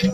You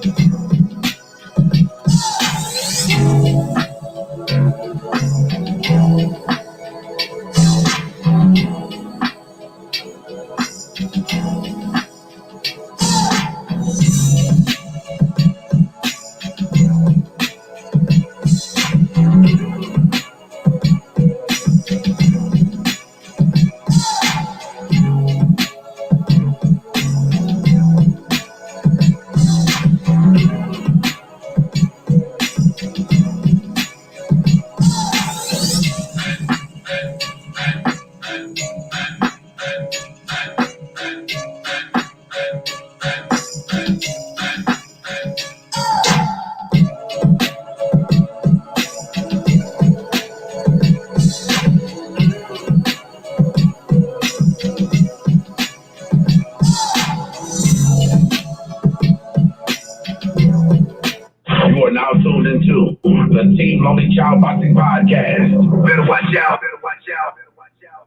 are now tuned into the Team Lonely Child Boxing Podcast. Better watch out. Better watch out. Better watch out.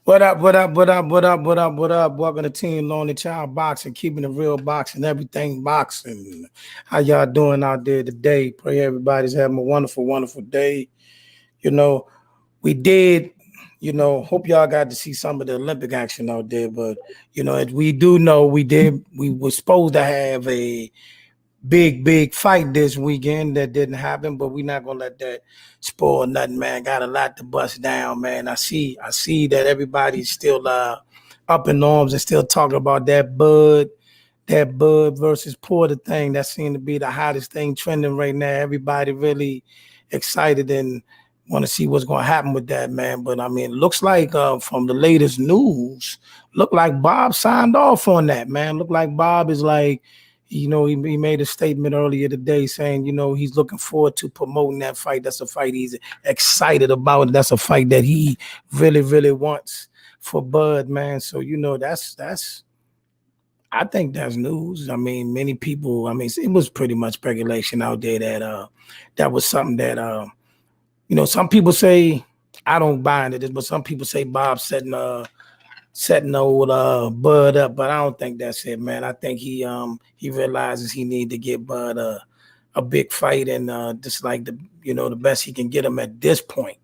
What up, what up, what up, what up, what up, what up? Welcome to Team Lonely Child Boxing, keeping it real boxing, everything boxing. How y'all doing out there today? Pray everybody's having a wonderful, wonderful day. You know, we did, hope y'all got to see some of the Olympic action out there, but, as we do know, we were supposed to have a big fight this weekend that didn't happen, but we're not gonna let that spoil nothing, man. Got a lot to bust down, man. I see that everybody's still up in arms and still talking about that Bud versus Porter thing. That seemed to be the hottest thing trending right now. Everybody really excited and want to see what's going to happen with that, man. But I mean, it looks like from the latest news, look like Bob signed off on that, man. Look like Bob is like, he made a statement earlier today saying, he's looking forward to promoting that fight. That's a fight he's excited about. That's a fight that he really, really wants for Bud, man. So, that's I think that's news. I mean, many people, it was pretty much speculation out there that that was something that, some people say, I don't buy into this, but some people say Bob setting old Bud up, but I don't think that's it, man. I think he realizes he need to get Bud a big fight and just like the best he can get him at this point,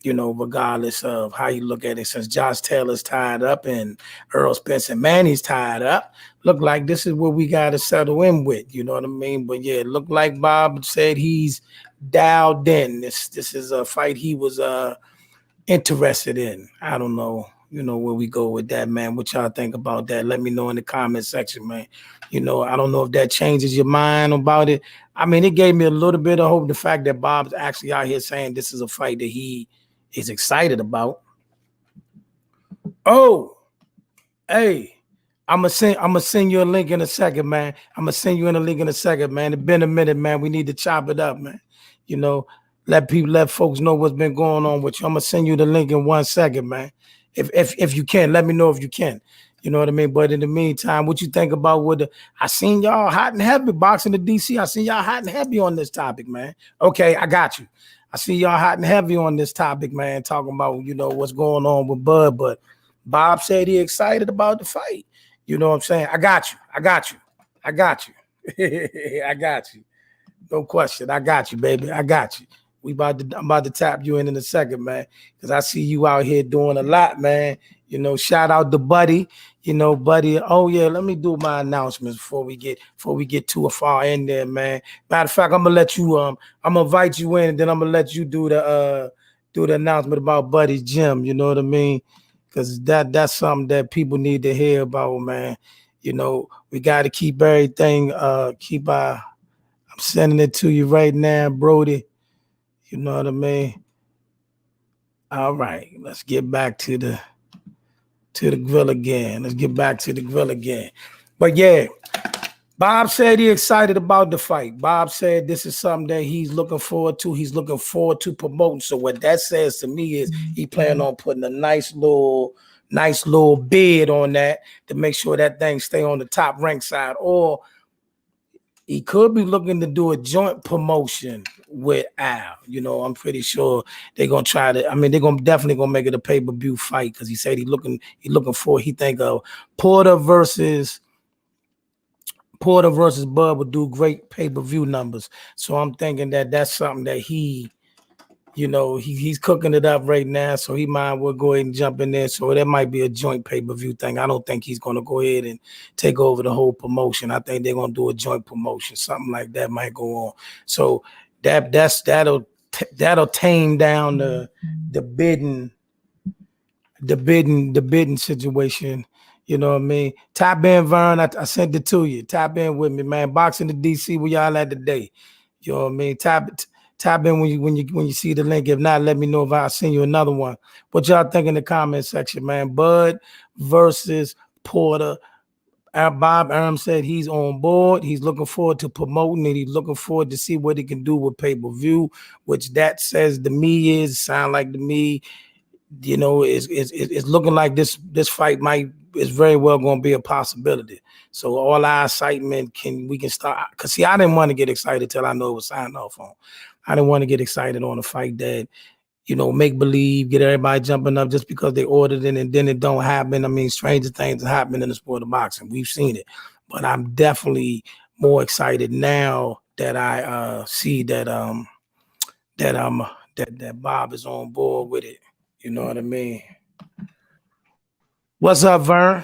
regardless of how you look at it. Since Josh Taylor's tied up and Earl Spence and Manny's tied up, look like this is what we got to settle in with, you know what I mean? But yeah, it looked like Bob said he's dialed in. This is a fight he was interested in. I don't know. Where we go with that, man. What y'all think about that? Let me know in the comment section, man. I don't know if that changes your mind about it. I mean, it gave me a little bit of hope, the fact that Bob's actually out here saying this is a fight that he is excited about. Oh, hey, I'm gonna send you a link in a second, man. It's been a minute, man. We need to chop it up, man. Let folks know what's been going on with you. I'm gonna send you the link in 1 second, man. If you can, let me know if you can. You know what I mean? But in the meantime, what you think about I seen y'all hot and heavy boxing the DC. I seen y'all hot and heavy on this topic, man. Okay, I got you. I see y'all hot and heavy on this topic, man, talking about, what's going on with Bud. But Bob said he excited about the fight. You know what I'm saying? I got you. I got you. No question. I got you, baby. I got you. I'm about to tap you in a second, man, because I see you out here doing a lot, man. Shout out to Buddy. Buddy. Oh yeah, let me do my announcements before we get too far in there, man. Matter of fact, I'm gonna let you. I'm gonna invite you in, and then I'm gonna let you do the announcement about Buddy's gym. You know what I mean? Because that's something that people need to hear about, man. We got to keep everything. I'm sending it to you right now, Brody. You know what I mean? All right, let's get back to the grill again. But yeah, Bob said he excited about the fight. Bob said this is something that he's looking forward to. He's looking forward to promoting. So what that says to me is he planning on putting a nice little bid on that to make sure that thing stay on the top rank side, or he could be looking to do a joint promotion with Al. I'm pretty sure they're gonna try to. I mean, they're definitely gonna make it a pay-per-view fight because he said he think of Porter versus Porter versus Bud would do great pay-per-view numbers. So I'm thinking that that's something that he, you know, he's cooking it up right now. So he might well go ahead and jump in there. So that might be a joint pay-per-view thing. I don't think he's going to go ahead and take over the whole promotion. I think they're going to do a joint promotion. Something like that might go on. So that'll tame down the bidding situation. You know what I mean? Tap in, Vern. I sent it to you. Tap in with me, man. Boxing the DC, where y'all at today? You know what I mean? Tap in when you see the link. If not, let me know if I send you another one. What y'all think in the comment section, man? Bud versus Porter. Bob Arum said he's on board. He's looking forward to promoting it. He's looking forward to see what he can do with pay-per-view, which that says to me sound like to me, you know, it's looking like this fight is very well going to be a possibility. So all our excitement we can start, because see, I didn't want to get excited till I know it was signed off on. I didn't want to get excited on a fight that, you know, make believe, get everybody jumping up just because they ordered it and then it don't happen. I mean, stranger things happen in the sport of boxing. We've seen it, but I'm definitely more excited now that I see that that Bob is on board with it. You know what I mean? What's up, Vern?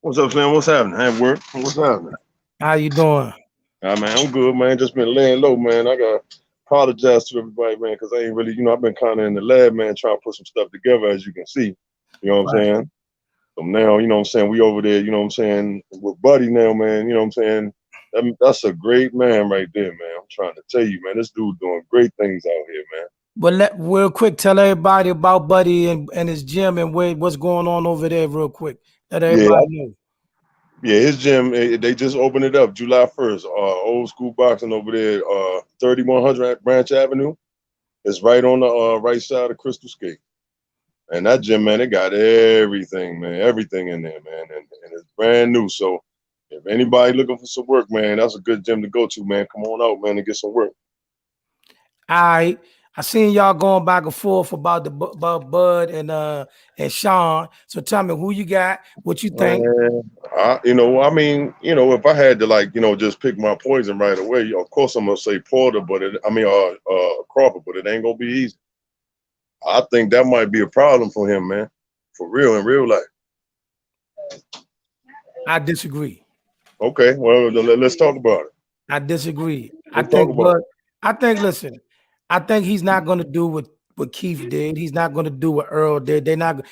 What's up, Slim? What's happening? At work? What's happening? How you doing? Man, I'm good, man. Just been laying low, man. I got to apologize to everybody, man, because I ain't really, I've been kind of in the lab, man, trying to put some stuff together, as you can see. You know what I'm saying? So now, you know what I'm saying, we over there, you know what I'm saying, with Buddy now, man, you know what I'm saying? That's a great man right there, man. I'm trying to tell you, man, this dude doing great things out here, man. But real quick, tell everybody about Buddy and his gym and what's going on over there real quick. Let everybody know. Yeah, his gym, they just opened it up July 1st. Old school boxing over there, 3100 Branch Avenue. It's right on the right side of Crystal Skate. And that gym, man, it got everything, man, everything in there, man. And it's brand new. So if anybody looking for some work, man, that's a good gym to go to, man. Come on out, man, and get some work. All right. I seen y'all going back and forth about Bud and Sean. So tell me who you got, what you think. If I had to just pick my poison right away, of course I'm gonna say Porter, but Crawford, but it ain't gonna be easy. I think that might be a problem for him, man. For real, in real life. I disagree. Okay, well, let's talk about it. I disagree. Listen, I think he's not going to do what Keith did. He's not going to do what Earl did.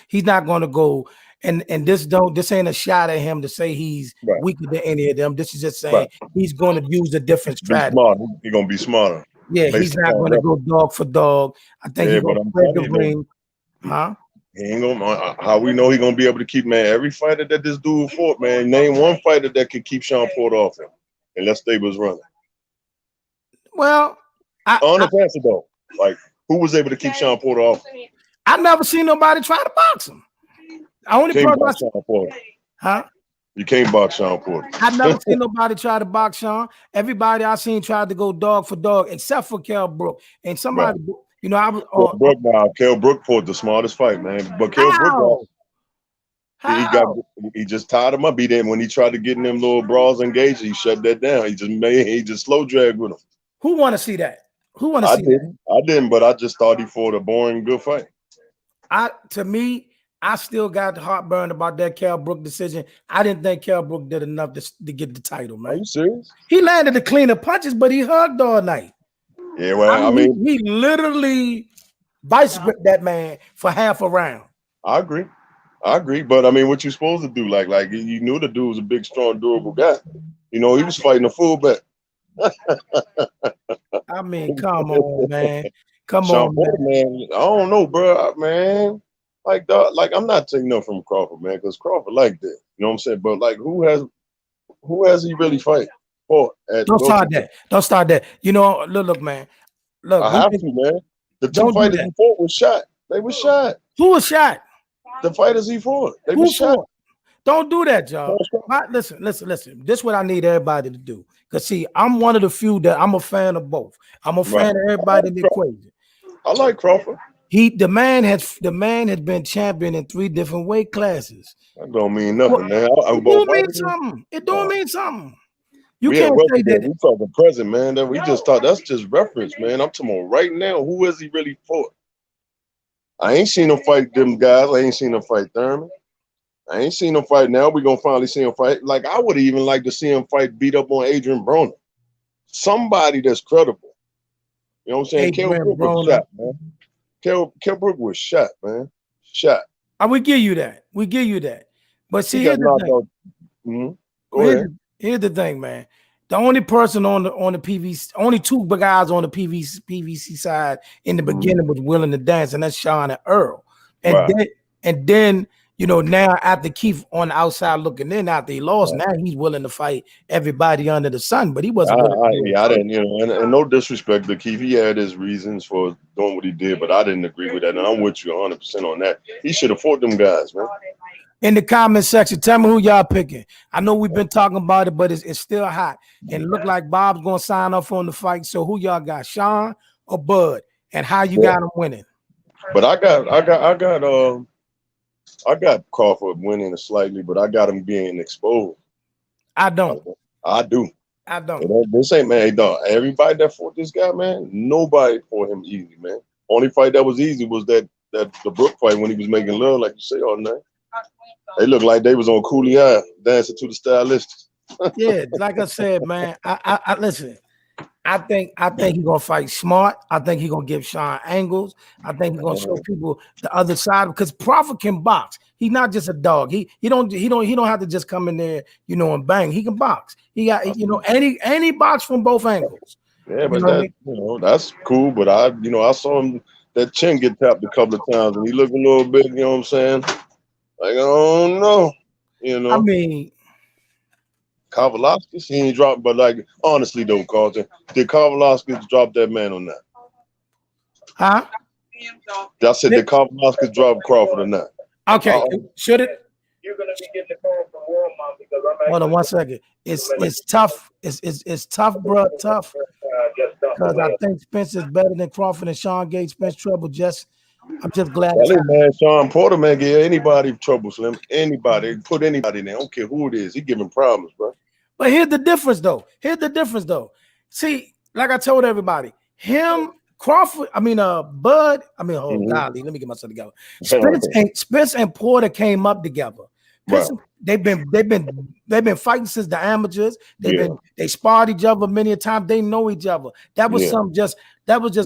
He's not going to go and this ain't a shot at him to say he's weaker than any of them. This is just saying he's going to use a different strategy. He's going to be smarter. Yeah, he's not going to go dog for dog. I think he's going to spread the ring. Huh? He ain't gonna. How we know he's gonna be able to keep, man, every fighter that this dude fought, man. Name one fighter that could keep Sean Porter off him, unless they was running. Well, honestly though, like who was able to keep Sean Porter off? I never seen nobody try to box him. You can't box Sean Porter. Huh? You can't box Sean Porter. I never seen nobody try to box Sean. Everybody I seen tried to go dog for dog, except for Kell Brook. And somebody, you know, I was Kell Brook fought the smartest fight, man. But Kell Brook, he just tied him up. He didn't when he tried to get in them little brawls engaged. He shut that down. He just slow dragged with him. Who want to see that? Who want to see that? I didn't, but I just thought he fought a boring good fight. To me, I still got the heartburn about that Kell Brook decision. I didn't think Kell Brook did enough to get the title, man. Are you serious? He landed the cleaner punches, but he hugged all night. Yeah, well, I mean he literally vice gripped that man for half a round. I agree, but I mean, what you supposed to do? Like you knew the dude was a big, strong, durable guy. You know, he was fighting a fullback. I mean, come on, man. Come Sean on, Porter, man. I don't know, bro, man. Like I'm not taking nothing from Crawford, man, because Crawford like that. You know what I'm saying? But like, who has he really fight? Don't start that. Don't start that. You know, look, man. Look, I have to, man. The two fighters he fought was shot. They were shot. Who was shot? The fighters he fought. They were shot. Don't do that, y'all. Listen. This is what I need everybody to do. Because see, I'm one of the few that I'm a fan of both. I'm a fan of everybody in the equation. I like Crawford. The man has been champion in 3 different weight classes. That don't mean nothing, man. It don't mean something. It don't mean something. You can't say that. We talking present, man. That we just thought that's just reference, man. I'm talking about right now. Who is he really for? I ain't seen him fight them guys. I ain't seen him fight Thurman. I ain't seen him fight. Now we gonna finally see him fight. Like I would even like to see him fight, beat up on Adrian Broner. Somebody that's credible. You know what I'm saying? Kell Brook was shot, man. Kell Brook was shot, man. Shot. I would give you that. We give you that. But see, here's the thing. Here's the thing, man. The only person on the PVC, only two guys on the PVC side in the beginning was willing to dance, and that's Sean and Earl. And then you know, now after Keith on the outside looking in after he lost, now he's willing to fight everybody under the sun, but he wasn't willing I didn't, you know, and no disrespect to Keith. He had his reasons for doing what he did, but I didn't agree with that. And I'm with you 100% on that. He should have fought them guys, man. In the comment section, tell me who y'all picking. I know we've been talking about it, but it's still hot. And it look like Bob's gonna sign off on the fight. So who y'all got, Sean or Bud? And how you got him winning? But I got Crawford winning slightly, but I got him being exposed. I don't. I do. I don't. This ain't, man, dog. Everybody that fought this guy, man, nobody fought him easy, man. Only fight that was easy was the Brook fight when he was making love, like you say, all night. They looked like they was on Coolie High dancing to the stylists. Yeah, like I said, man. I listen. I think he's gonna fight smart. I think he's gonna give Sean angles. I think he's gonna show people the other side because Crawford can box. He's not just a dog. He don't have to just come in there, you know, and bang. He can box. He got, you know, any box from both angles. Yeah, but that's cool. But I saw him that chin get tapped a couple of times, and he looked a little bit. You know what I'm saying? Like I don't know. You know. I mean. Kavalauskas, he ain't dropped, but like honestly though, Carlton, did Kavalauskas drop that man on that? Huh? I said did Kavalauskas drop Crawford or not? Okay, should it? You're gonna be getting the call from Walmart because I'm. Hold on 1 second. It's tough. It's tough, bro. Tough. Because I think Spence is better than Crawford and Sean gave Spence trouble. I'm just glad. Man, Sean Porter, man, give anybody trouble, Slim. Anybody, put anybody in there. I don't care who it is. He giving problems, bro. But here's the difference, though. See, like I told everybody, Crawford, Bud, golly, let me get myself together. Spence and Porter came up together. Wow. They've been fighting since the amateurs. They sparred each other many a time. They know each other. That was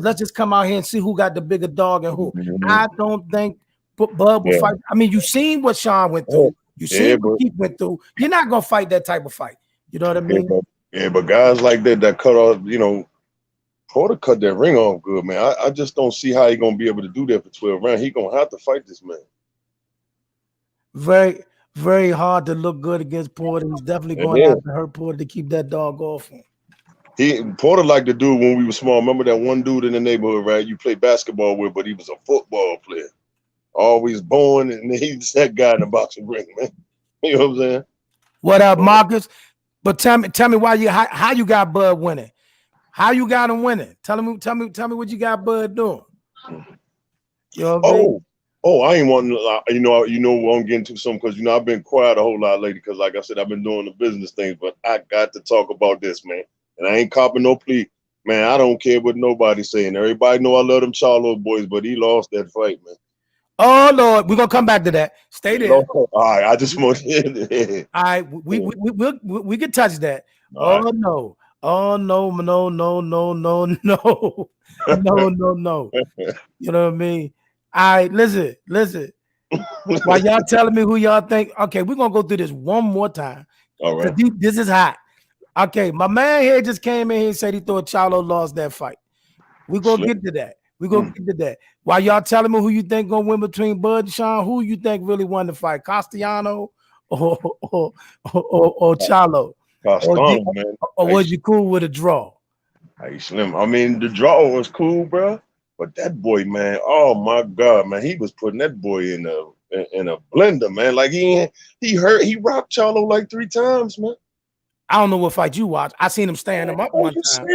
let's just come out here and see who got the bigger dog and who. I don't think Bud will fight. I mean, you seen what Sean went through. You seen what Keith went through. You're not gonna fight that type of fight. You know what I mean? But guys like that cut off, you know, Porter cut that ring off good, man. I just don't see how he gonna be able to do that for 12 rounds. He gonna have to fight this man. Very, very hard to look good against Porter. He's definitely going to have to hurt Porter to keep that dog off him. Porter like the dude when we were small. Remember that one dude in the neighborhood, right? You played basketball with, but he was a football player. Always born, and he's that guy in the boxing ring, man. You know what I'm saying? What up, Marcus? But tell me why how you got Bud winning? How you got him winning? Tell me what you got Bud doing. You know what I mean? I ain't wanting I'm getting to some because I've been quiet a whole lot lately because like I said, I've been doing the business things, but I got to talk about this, man. And I ain't copping no plea. Man, I don't care what nobody's saying. Everybody know I love them Charlo boys, but he lost that fight, man. Oh Lord, we're gonna come back to that. Stay there. All right, I just want to all right, we can touch that. No. Oh no. No. You know what I mean? All right, listen. While y'all telling me who y'all think, okay, we're gonna go through this one more time. All right. This is hot. Okay, my man here just came in here and said he thought Charlo lost that fight. We're gonna get to that. While y'all telling me who you think gonna win between Bud and Sean, who you think really won the fight? Castellano or Charlo? Castellano, man. Or was you cool with a draw? Hey, Slim. I mean, the draw was cool, bro. But that boy, man, oh my God, man, he was putting that boy in a blender, man. Like he rocked Charlo like 3 times, man. I don't know what fight you watched. I seen him stand him up one time.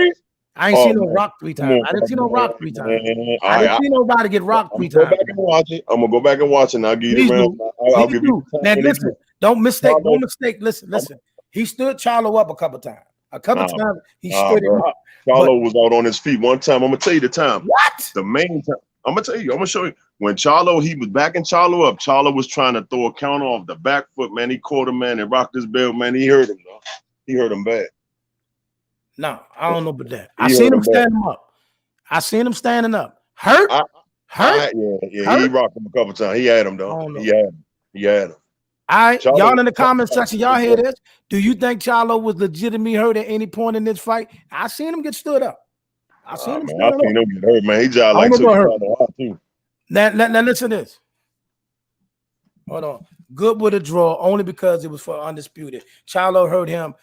I ain't seen no rock 3 times. I didn't see no rock 3 times. I didn't see nobody get rocked 3 times. I'm gonna go back and watch it. And I'll give you the round. I'll give you. Now listen, don't mistake. Listen. He stood Charlo up a couple times. A couple times he stood him bro. up. Charlo was out on his feet one time. I'm gonna tell you the time. What? The main time. I'm gonna tell you. I'm gonna show you. When Charlo, he was backing Charlo up. Charlo was trying to throw a counter off the back foot, man. He caught him, man, and rocked his belt, man. He hurt him, though. He hurt him bad. No, I don't know about that. I seen him standing up. I seen him standing up. Hurt? Hurt? Yeah. He rocked him a couple times. He had him, though. He had him. All right, y'all in the comment section, y'all hear this? Do you think Charlo was legitimately hurt at any point in this fight? I seen him get stood up. I seen him get hurt, man. He just like too. Now listen to this. Hold on. Good with a draw only because it was for undisputed. Charlo hurt him.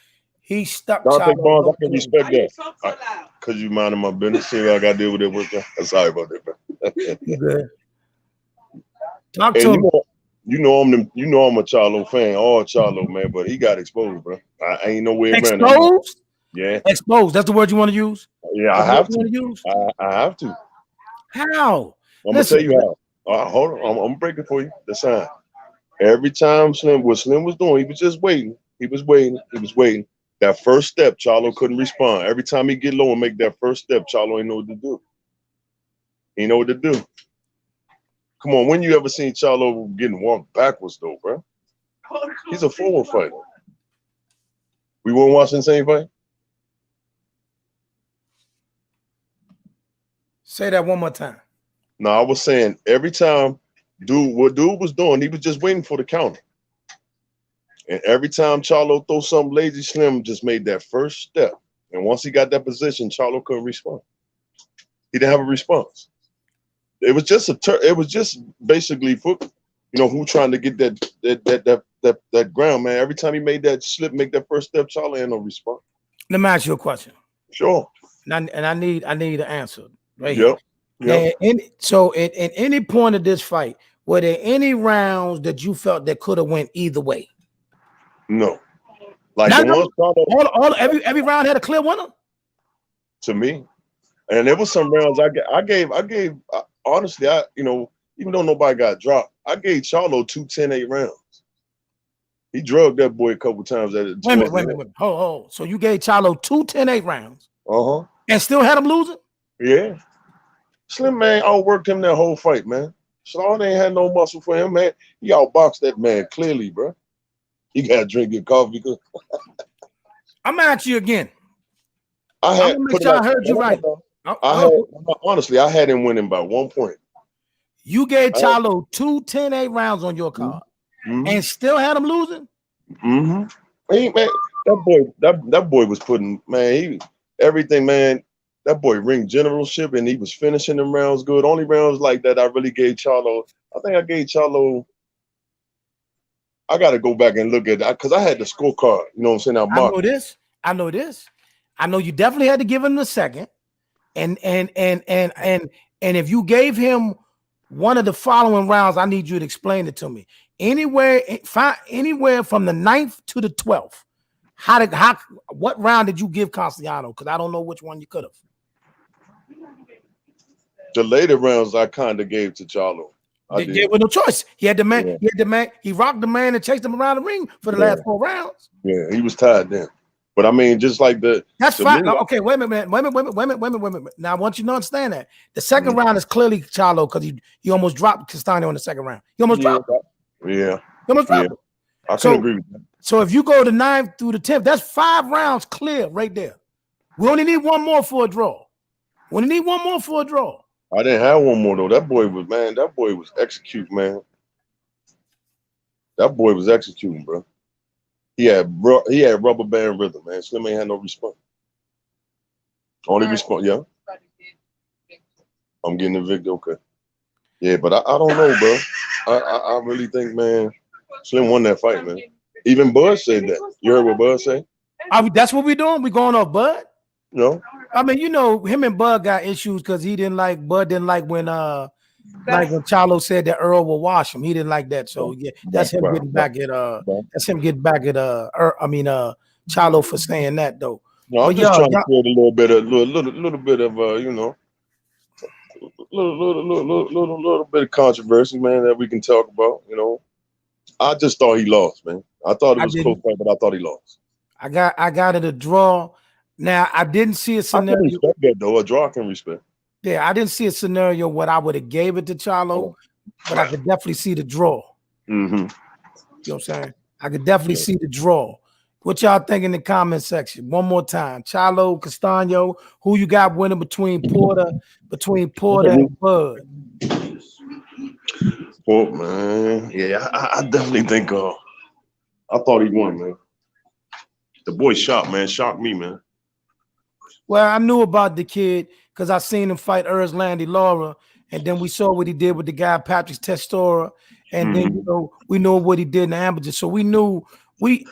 He stuck Charlo. I can respect that. Because you minding my business. See what I got to deal with it with that. Sorry about that, bro. You good. Talk to him. You know I'm a Charlo fan, all Charlo, man, but he got exposed, bro. I ain't no way around it. Exposed? Yeah. Exposed. That's the word you want to use? Yeah, I have to. I have to. How? I'm gonna tell you how. Hold on, I'm gonna break it for you. The sign. Every time Slim was doing, he was just waiting. He was waiting. That first step, Charlo couldn't respond. Every time he get low and make that first step, Charlo ain't know what to do. He know what to do. Come on, when you ever seen Charlo getting walked backwards though, bro? He's a forward fighter. We weren't watching the same fight? Say that one more time. No, I was saying every time dude was doing, he was just waiting for the counter. And every time Charlo throw something lazy, Slim just made that first step. And once he got that position, Charlo couldn't respond. He didn't have a response. It was just basically for, who trying to get that ground, man. Every time he made that slip, make that first step, Charlo had no response. Let me ask you a question. Sure. And I need an answer right here. Yep. So at any point of this fight, were there any rounds that you felt that could have went either way? No. Like every round had a clear winner? To me. And there was some rounds I gave honestly, even though nobody got dropped, I gave Charlo 2 10-8 rounds. He drugged that boy a couple times at it. Wait a minute. Hold. So you gave Charlo 2 10-8 rounds. And still had him losing? Yeah. Slim man outworked him that whole fight, man. Charlo ain't had no muscle for him, man. He outboxed that man clearly, bro. He got to drink your coffee. I'm gonna ask you again. I'm gonna make sure I heard you right. Honestly, I had him winning by 1 point. You gave Charlo 2 10-8 rounds on your card, and still had him losing. Hey, man, that boy was putting, man, everything, man. That boy ring generalship, and he was finishing them rounds good. Only rounds like that I really gave Charlo. I think I gave Charlo. I got to go back and look at that because I had the scorecard. You know what I'm saying? I know this. I know you definitely had to give him the second. And if you gave him one of the following rounds, I need you to explain it to me. Anywhere from the 9th to the 12th. What round did you give Castellano? Because I don't know which one you could have. The later rounds I kind of gave to Charlo. They gave him no choice. He had the man. Yeah. He had the man. He rocked the man and chased him around the ring for the last 4 rounds. Yeah, he was tired then. But I mean, just like that's fine. Okay, wait a minute. Now I want you to understand that the second round is clearly Charlo because he almost dropped Castaño in the second round. He almost dropped. Yeah. He almost dropped. I can agree with that. So if you go to 9th through the 10th, that's 5 rounds clear right there. We only need one more for a draw. I didn't have one more though. That boy was executing, man. That boy was executing, bro. He had rubber band rhythm, man. Slim ain't had no response. Only response, yeah. I'm getting the victor, okay. Yeah, but I don't know, bro. I really think, man, Slim won that fight, man. Even Bud said that. You heard what Bud say? That's what we doing. We going off Bud? No. I mean, him and Bud got issues because Bud didn't like when Charlo said that Earl will wash him. He didn't like that. So yeah, that's him getting back at Charlo for saying that though. No, I'm just trying to create a little bit of little bit of controversy, man, that we can talk about. I just thought he lost, man. I thought it was a close fight, but I thought he lost. I got it a draw. Now, I didn't see a I can scenario. respect that though. A draw can respect. Yeah, I didn't see a scenario what I would have gave it to Charlo, but I could definitely see the draw. Mm-hmm. You know what I'm saying? I could definitely see the draw. What y'all think in the comment section? One more time. Charlo, Castano, who you got winning between Porter and Bud? Oh man, yeah, I definitely think I thought he won, man. The boy shocked, man. Shocked me, man. Well, I knew about the kid because I seen him fight Landy Laura, and then we saw what he did with the guy Patrick Testora, and then you know we know what he did in the amateur. So we knew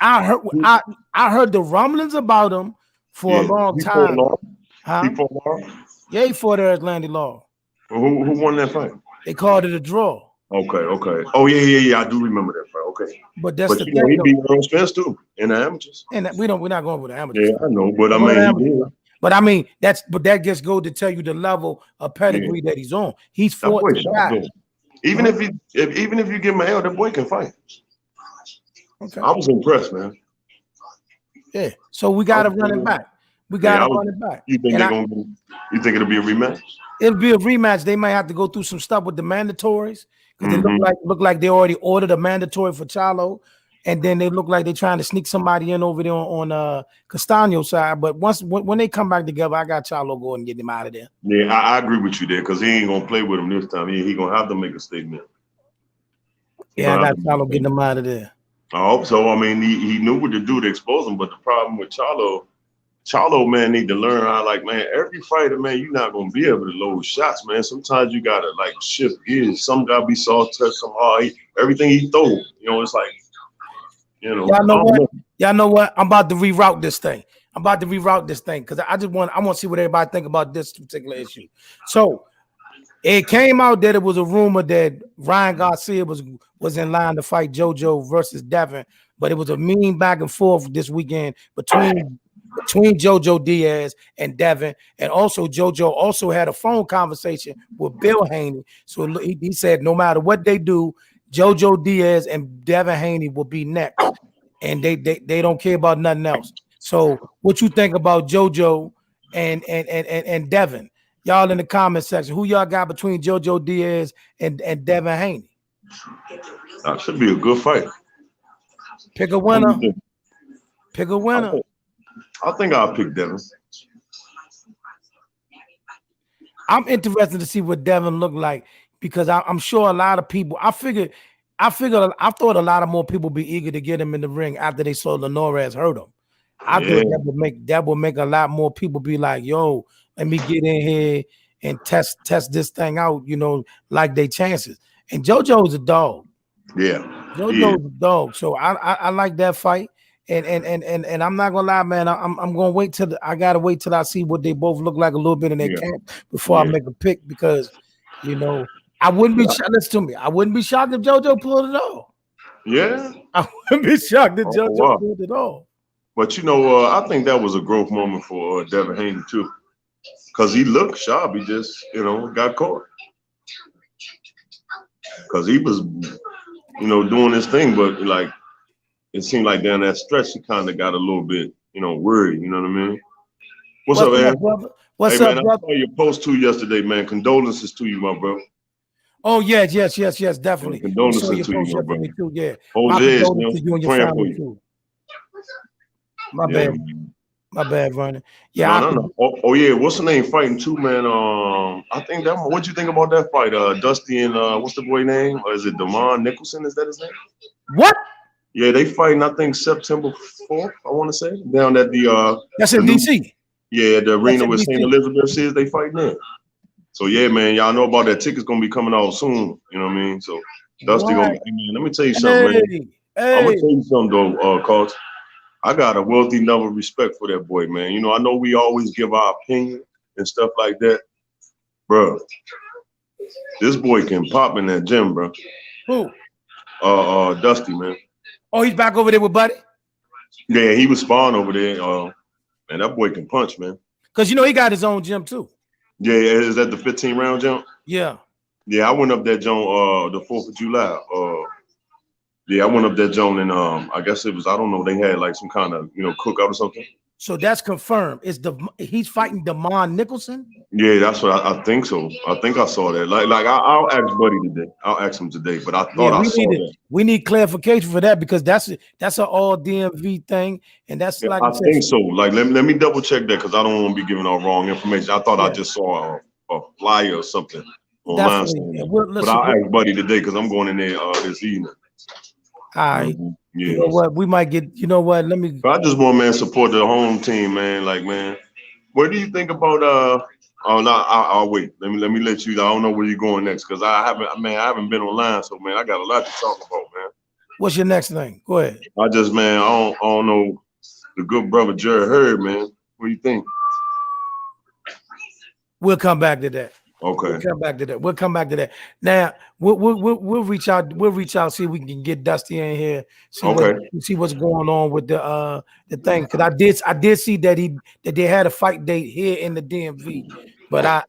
I heard the rumblings about him for a long time. He fought Laura? Yeah, he fought Landy Laura. Well, who won that fight? They called it a draw. Okay. Oh yeah. I do remember that fight. Okay. But that's the you thing. Know, he beat Earl Spence too in the amateurs. And we're not going with the amateurs. Yeah, I know, but I mean, he did. But I mean, that just goes to tell you the level of pedigree that he's on. He's fought guys. Even if you give him an L, that boy can fight. Okay. I was impressed, man. Yeah. So we got to run it back. We got to run it back. You think you think it'll be a rematch? It'll be a rematch. They might have to go through some stuff with the mandatories because they look like they already ordered a mandatory for Charlo, and then they look like they're trying to sneak somebody in over there on Castano's side. But when they come back together, I got Charlo going and get him out of there. Yeah, I agree with you there because he ain't gonna play with him this time. He gonna have to make a statement. I got Charlo getting him out of there. I hope so. I mean, he knew what to do to expose him, but the problem with Charlo, man, need to learn how, like, man, every fighter, man, you're not gonna be able to load shots, man. Sometimes you gotta like shift gears. Some gotta be soft touch, some hard. Everything he throw, you know, it's like, you know. Y'all know what? I'm about to reroute this thing. Because I want to see what everybody think about this particular issue. So it came out that it was a rumor that Ryan Garcia was in line to fight JoJo versus Devin, but it was a mean back and forth this weekend between JoJo Diaz and Devin, and also JoJo also had a phone conversation with Bill Haney. So he said no matter what they do, JoJo Diaz and Devin Haney will be next, and they don't care about nothing else. So what you think about JoJo and Devin? Y'all in the comment section, who y'all got between JoJo Diaz and Devin Haney? That should be a good fight. Pick a winner. Pick a winner. I think I'll pick Devin. I'm interested to see what Devin looked like because I'm sure a lot of people. I thought a lot of more people be eager to get him in the ring after they saw Linares hurt him. I thought that would make a lot more people be like, "Yo, let me get in here and test this thing out." You know, like they chances. And JoJo's a dog. Yeah, JoJo's a dog. So I like that fight. And I'm not gonna lie, man. I'm gonna wait till I gotta wait till I see what they both look like a little bit in their camp before I make a pick because you know I wouldn't be listen to me. I wouldn't be shocked if JoJo pulled it off. Yeah, I wouldn't be shocked if JoJo pulled it off. But you know, I think that was a growth moment for Devin Haney too, because he looked sharp. He just got caught because he was doing his thing, but like. It seemed like down that stretch, he kind of got a little bit, worried. You know what I mean? What's up, man? What's up, man? brother? I saw your post too yesterday, man. Condolences to you, my bro. Oh yes, definitely. And condolences to you, my brother. Too, yeah. My condolences to you and your family too. My bad, Vernon. Yeah. No. Oh yeah, what's the name fighting too, man? I think that. What'd you think about that fight? Dusty and what's the boy name? Or is it Damon Nicholson? Is that his name? What? Yeah, they fighting, I think, September 4th, I want to say, down at the that's in DC. Yeah, the arena with St. Elizabeth is, they fighting there. So yeah, man, y'all know about that ticket's gonna be coming out soon. You know what I mean? So Dusty gonna be, man, let me tell you something, man. I'm gonna tell you something though, Coach. I got a wealthy level of respect for that boy, man. I know we always give our opinion and stuff like that. Bro, this boy can pop in that gym, bro. Who? Dusty, man. Oh, he's back over there with Buddy? Yeah, he was sparring over there. Man, that boy can punch, man. Because he got his own gym too. Yeah, is that the 15-round jump? Yeah. Yeah, I went up that joint the 4th of July. Yeah, I went up that joint and I guess it was, I don't know, they had like some kind of, cookout or something. So that's confirmed. He's fighting Damon Nicholson? Yeah, that's what I think so. I think I saw that. I'll ask Buddy today. I'll ask him today, but I Yeah, thought I saw that. we need clarification for that because that's an all DMV thing, and that's Yeah, like I I said, think so. Like, let me double check that because I don't want to be giving out wrong information. I thought I just saw a flyer or something online definitely. saying Yeah, that. But I'll ask Buddy today because I'm going in there this evening. All right. Yeah. You know what? We might get. You know what? Let me. But I just want support the home team, man. Like, man, what do you think about Oh no, I'll wait. Let me let you. I don't know where you're going next because I haven't been online, so man, I got a lot to talk about, man. What's your next thing? Go ahead. I don't know the good brother Jared Hurd, man. What do you think? We'll come back to that. Okay. We'll come back to that. Now we'll reach out. We'll reach out. See if we can get Dusty in here. See what's going on with the thing. Because I did see that they had a fight date here in the DMV, but I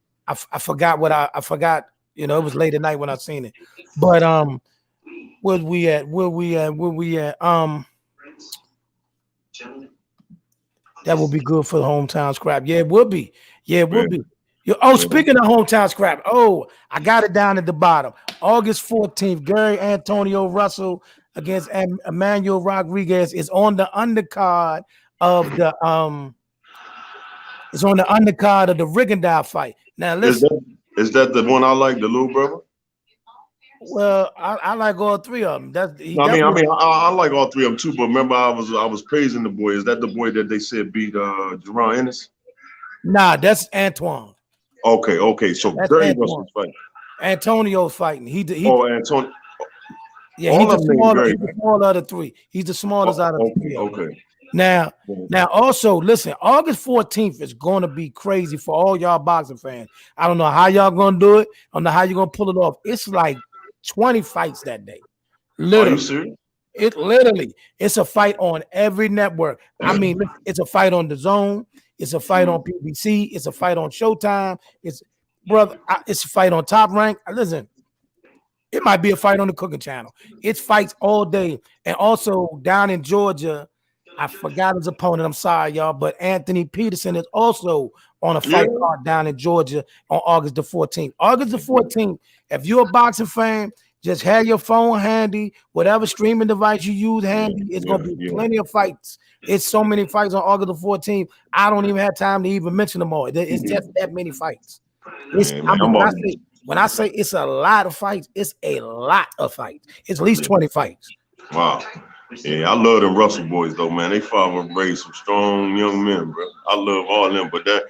forgot what I forgot. You know, it was late at night when I seen it. But where we at? That will be good for the hometown scrap. Yeah, it will be. Yeah, it will be. Speaking of hometown scrap, I got it down at the bottom. August 14th, Gary Antonio Russell against Emmanuel Rodriguez is on the undercard of the Rigondeaux fight. Now listen, is that the one I like, the little brother? Well, I like all three of them. I like all three of them too. But remember, I was praising the boy. Is that the boy that they said beat Jerron Ennis? Nah, that's Antoine. Okay. So Gary Russell's fighting. Antonio's fighting. Antonio. Yeah, he's the smaller of the three. He's the smallest out of the three. Okay. Now, also listen. August 14th is going to be crazy for all y'all boxing fans. I don't know how y'all going to do it. I don't know how you're going to pull it off. It's like 20 fights that day. Literally. Are you serious? It's a fight on every network. I mean, it's a fight on DAZN. It's a fight on PBC. It's a fight on Showtime. It's a fight on Top Rank. Listen, it might be a fight on the Cooking Channel. It's fights all day. And also down in Georgia, I forgot his opponent. I'm sorry, y'all, but Anthony Peterson is also on a fight card down in Georgia on August the 14th. August the 14th, if you're a boxing fan, just have your phone handy, whatever streaming device you use handy. It's going to be plenty of fights. It's so many fights on August the 14th. I don't even have time to even mention them all. It's just that many fights. When I say it's a lot of fights, it's a lot of fights. It's at least 20 fights. Wow. Yeah, I love them Russell boys though, man. They father raised some strong young men, bro. I love all of them, but that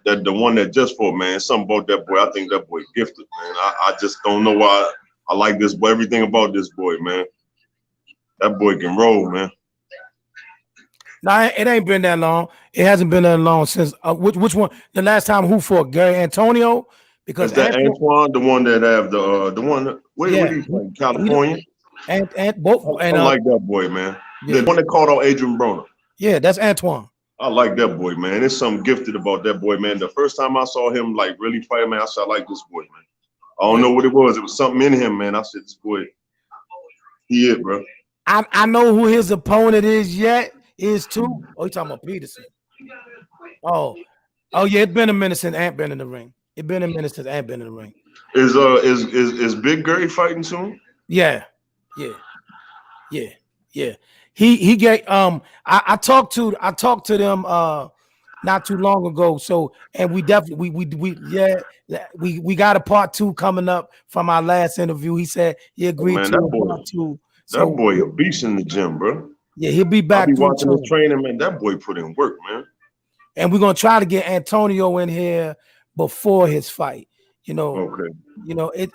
the one that just fought, man, something about that boy. I think that boy gifted, man. I just don't know why I like this boy. Everything about this boy, man. That boy can roll, man. Nah, it ain't been that long. It hasn't been that long since which one? The last time who fought? Gary Antonio? Because is that Antoine, the one that have the one where he from? California? And both I like that boy, man. The one that called out Adrian Broner. Yeah, that's Antoine. I like that boy, man. There's something gifted about that boy, man. The first time I saw him like really fight, man, I said I like this boy, man. I don't know what it was. It was something in him, man. I said this boy, he is, bro. I know who his opponent is too. Oh, you talking about Peterson? Oh yeah, it's been a minute since Ant been in the ring. It's been a minute since Ant been in the ring. Is Big Gary fighting soon? Yeah. He get I talked to them not too long ago. So and we definitely we got a part 2 coming up from our last interview. He said he agreed to a part 2. So, that boy a beast in the gym, bro. Yeah, he'll be back. I'll be watching his training, man. That boy put in work, man. And we're gonna try to get Antonio in here before his fight. You know, it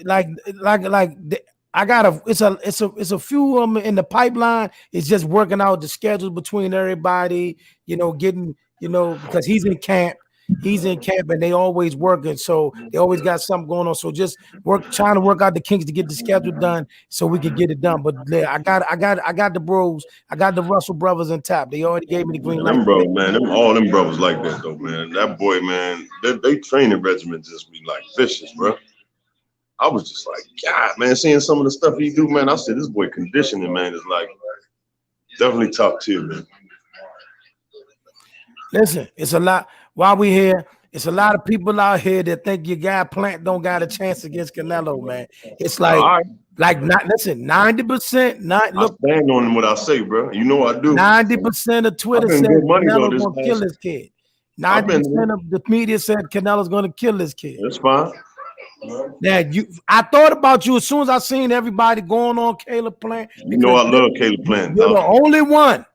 I got it's a few of them in the pipeline. It's just working out the schedules between everybody, getting, because he's in camp and they always working. So they always got something going on. So just trying to work out the kinks to get the schedule done so we can get it done. But I got the bros. I got the Russell brothers in tap. They already gave me the green light. Them bro, man, all them brothers like that though, man. That boy, man, they training regimen just be like vicious, bro. I was just like, God, man, seeing some of the stuff he do, man, I said, this boy conditioning, man, is like definitely top tier, man. Listen, it's a lot. While we here, it's a lot of people out here that think your guy Plant don't got a chance against Canelo, man. It's All right. like not listen, 90%, not I look, stand on what I say, bro. You know I do. 90% of I've Twitter been said good money though. Canelo's This gonna kill last, his kid. I've been. 90% of the media said Canelo's gonna kill his kid. That's fine. Now I thought about you as soon as I seen everybody going on Caleb Plant You know I love Caleb Plant. you're Dog. the only one.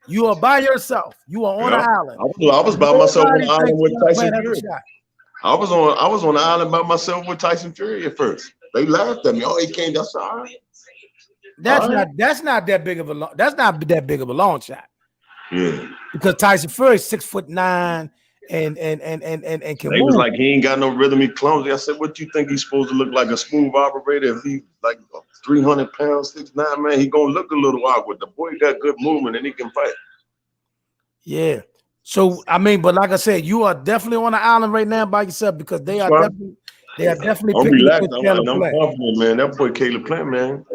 You are by yourself. You are on Yeah. an island. I was by myself on the Nobody island thinks with Caleb Tyson Plant has a Fury. shot. I was on the island by myself with Tyson Fury at first. They laughed at me. Oh, he can't. That's all right. That's not that big of a long shot. Yeah. Because Tyson Fury is 6'9" and can They move. was like, he ain't got no rhythm. He clumsy. I said, what you think he's supposed to look like, a smooth operator? If he like 300 pounds, 6'9", man, he gonna look a little awkward. The boy got good movement and he can fight. Yeah. So I mean, but like I said, you are definitely on the island right now by yourself because they are definitely I'm picking relaxed. with Caleb I'm Plant. confident, man. That boy Caleb Plant, man.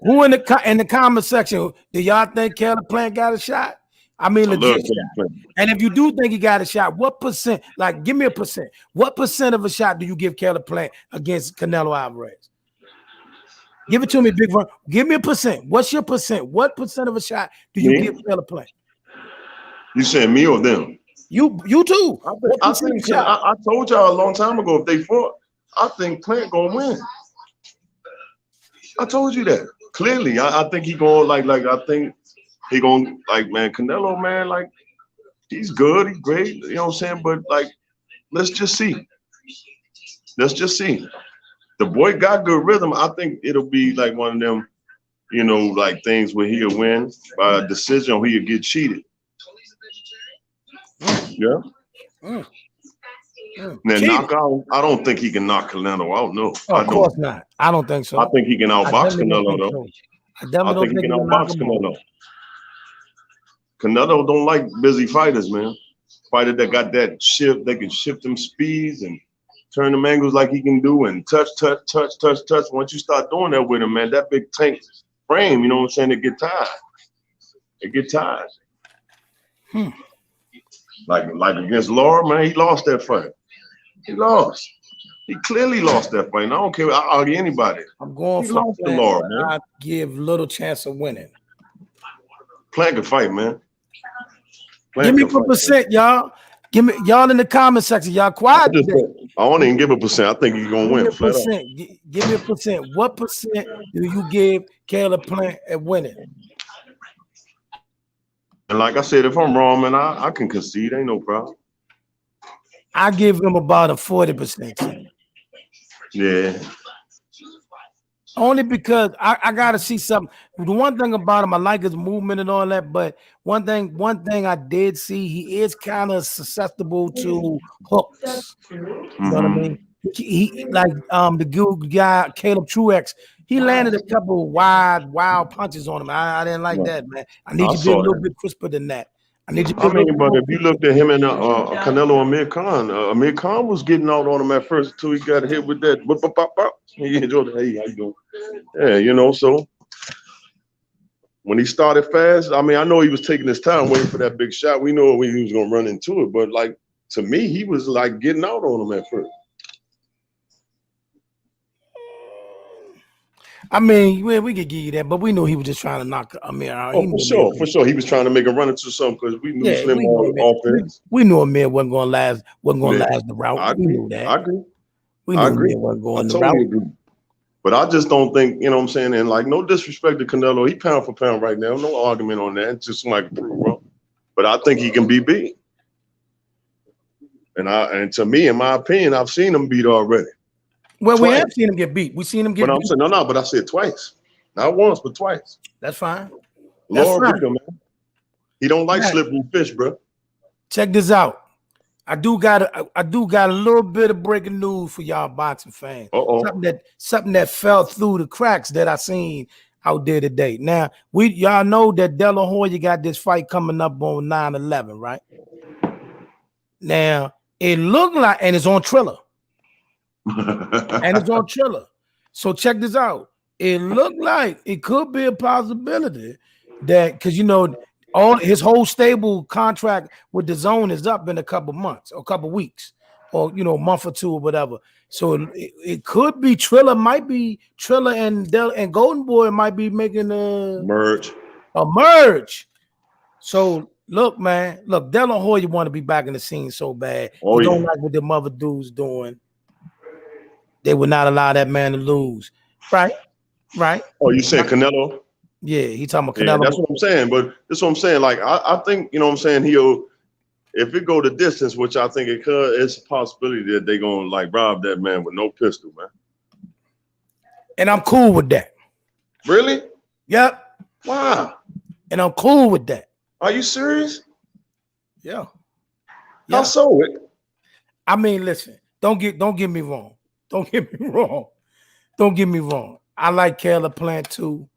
Who in the comment section do y'all think Caleb Plant got a shot? I mean, I love legit Caleb shot. Plant. And if you do think he got a shot, what percent? Like, give me a percent. What percent of a shot do you give Caleb Plant against Canelo Alvarez? Give it to me, Big One. Give me a percent. What's your percent? What percent of a shot do you give Caleb Plant? You saying me or them? You too. I told y'all a long time ago, if they fought, I think Plant gonna win. I told you that clearly. I think he gonna I think he gonna man, Canelo, man, like he's good, he's great, you know what I'm saying? But like, let's just see. Let's just see. The boy got good rhythm. I think it'll be like one of them, you know, like things where he'll win by a decision or he'll get cheated. Yeah. Now, knockout, I don't think he can knock Canelo out. No, oh, of course not. I don't think so. I think he can outbox Canelo, though. So. I think he can outbox Canelo. Canelo don't like busy fighters, man. Fighter that got that shift, they can shift them speeds and turn them angles like he can do and touch. Once you start doing that with him, man, that big tank frame, you know what I'm saying, it get tired. It get tired. Like against Laura, man, he lost that fight. He lost. He clearly lost that fight. And I don't care. I argue anybody. I'm going for Plant, the Laura, man. I give little chance of winning. Plant can fight, man. Give me a percent, y'all. Give me y'all in the comment section. Y'all quiet. I won't even give a percent. I think he's gonna win. Give me a percent. What percent do you give Caleb Plant at winning? And like I said, if I'm wrong, man, I can concede. Ain't no problem. I give him about a 40%. Yeah. Only because I gotta see something. The one thing about him, I like his movement and all that, but one thing I did see, he is kind of susceptible to hooks. You know what I mean? He like the good guy Caleb Truex. He landed a couple wild punches on him. I didn't like that, man. I need you to be a little bit crisper than that. But if you looked at him and Canelo and Amir Khan was getting out on him at first until he got hit with that. He enjoyed it. Hey, how you doing? Yeah, you know, so when he started fast, I mean, I know he was taking his time waiting for that big shot. We know he was going to run into it, but like, to me, he was like getting out on him at first. I mean, we could give you that, but we knew he was just trying to knock Amir out. Oh, for sure. He was trying to make a run into something because we knew Slim on offense. We knew Amir wasn't going to last the route. We knew that. I agree. We knew Amir wasn't going the route. Agree. But I just don't think, you know what I'm saying, and like no disrespect to Canelo, he pound for pound right now. No argument on that. It's just somebody can prove wrong. But I think he can be beat. And to me, in my opinion, I've seen him beat already. Well, we have seen him get beat. We've seen him get beat. I'm saying, but I said twice. Not once, but twice. That's fine. Lord, man. He don't like slippery fish, bro. Check this out. I do got a little bit of breaking news for y'all boxing fans. Something that fell through the cracks that I seen out there today. Now, y'all know that Dela Hoya got this fight coming up on 9/11, right? Now, it looked like, and it's on Triller. So check this out. It looked like it could be a possibility that, because you know, All his whole stable contract with Dazn is up in a couple months or a couple weeks, or a month or two or whatever. So it could be Triller, might be Triller and Golden Boy might be making a merge. So look, man, Dela Hoya want to be back in the scene so bad. Oh, he don't like what them other dudes doing. They would not allow that man to lose. Right. Oh, you saying Canelo? Yeah, he talking about Canelo. Yeah, that's what I'm saying. But that's what I'm saying. Like, I think, what I'm saying, if it go the distance, which I think it could, it's a possibility that they're going to, like, rob that man with no pistol, man. And I'm cool with that. Really? Yep. Wow. And I'm cool with that. Are you serious? Yeah. How so? I mean, listen, don't get me wrong. Don't get me wrong. I like Caleb Plant too.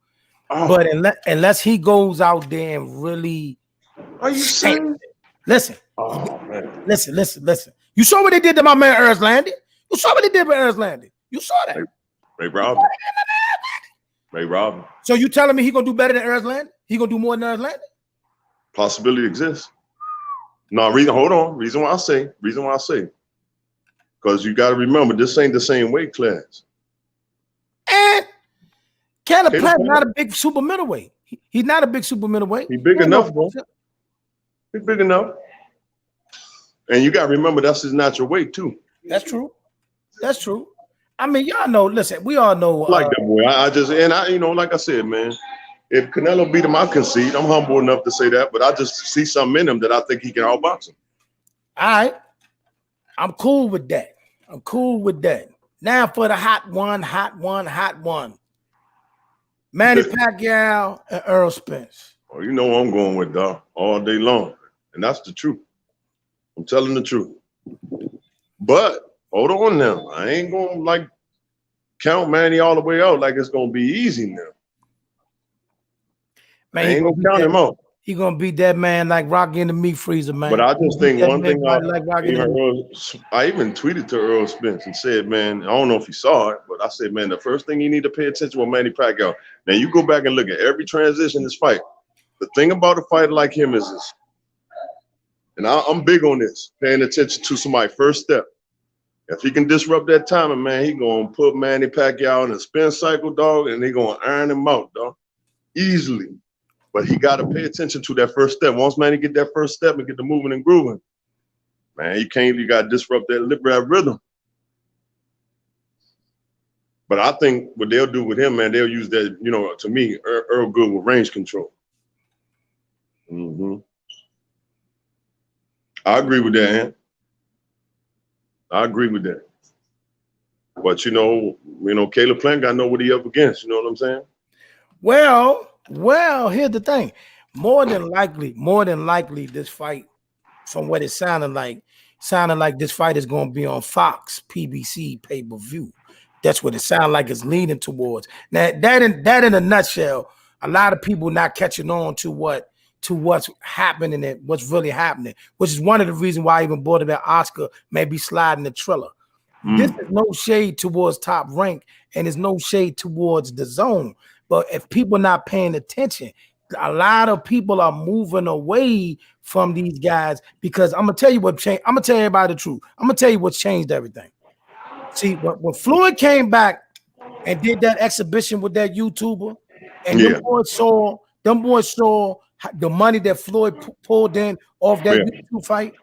Oh. But unless he goes out there and really, are you serious? Listen. Oh man. Listen. You saw what they did to my man Ernst Landy. You saw what they did with Ernst Landy. You saw that. They robbed him. They robbed him. So you telling me he gonna do better than Ernst Landy? He gonna do more than Ernst Landy? Possibility exists. No, hold on. Reason why I say. Because you got to remember, this ain't the same weight class. And Caleb Plant not a big super middleweight. He's not a big super middleweight. He's big enough, bro. He's big enough. And you got to remember, that's his natural weight, too. That's true. I mean, y'all know, listen, we all know. Like that boy. I like I said, man, if Canelo beat him, I concede. I'm humble enough to say that, but I just see something in him that I think he can outbox him. All right. I'm cool with that. Now for the hot one. Manny Pacquiao and Errol Spence. Oh, you know what I'm going with, dog, all day long. And that's the truth. I'm telling the truth. But hold on now. I ain't going to count Manny all the way out like it's going to be easy now. Man, I ain't going to count him out. He gonna beat that man like Rocky in the meat freezer, man. But I just think one thing I even tweeted to Earl Spence and said, man, I don't know if he saw it, but I said, man, the first thing you need to pay attention with Manny Pacquiao. Now you go back and look at every transition in this fight. The thing about a fighter like him is this, and I'm big on this, paying attention to somebody's first step. If he can disrupt that timing, man, he gonna put Manny Pacquiao in a spin cycle, dog, and they gonna iron him out, dog, easily. But he got to pay attention to that first step. Once Manny get that first step and get the moving and grooving, man, you got to disrupt that rhythm. But I think what they'll do with him, man, they'll use that, to me, Earl good with range control. I agree with that, man. I agree with that. But, Caleb Plant got to know what he up against. You know what I'm saying? Well, here's the thing. More than likely, this fight, from what it sounded like this fight is going to be on Fox PBC pay-per-view. That's what it sounded like it's leaning towards. Now, that in a nutshell, a lot of people not catching on to what's happening and what's really happening, which is one of the reasons why I even brought it that Oscar may be sliding the Triller. This is no shade towards Top Rank, and it's no shade towards the zone. But if people not paying attention, a lot of people are moving away from these guys because I'm gonna tell you what changed. I'm gonna tell everybody the truth. I'm gonna tell you what's changed everything. See, when Floyd came back and did that exhibition with that YouTuber, and them boys saw the money that Floyd pulled in off that YouTube fight,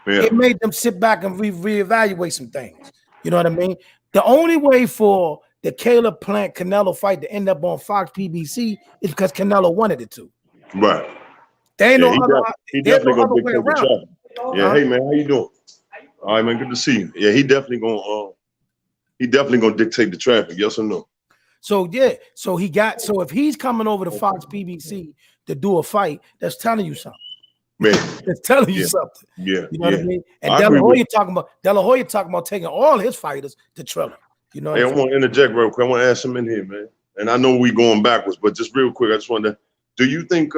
it made them sit back and reevaluate some things. You know what I mean? The only way for the Caleb Plant Canelo fight to end up on Fox PBC is because Canelo wanted it to. Right. There ain't he definitely gonna dictate the traffic. Yeah, hey man, how you doing? All right, man, good to see you. Yeah, he definitely gonna dictate the traffic. Yes or no? So if he's coming over to Fox PBC to do a fight, that's telling you something. Man, it's telling you something. Yeah, you know what I mean. And Dela Hoya talking about taking all his fighters to Triller. You know. Hey, I want to interject real quick. I want to ask him in here, man. And I know we going backwards, but just real quick, I just wanted to. Do you think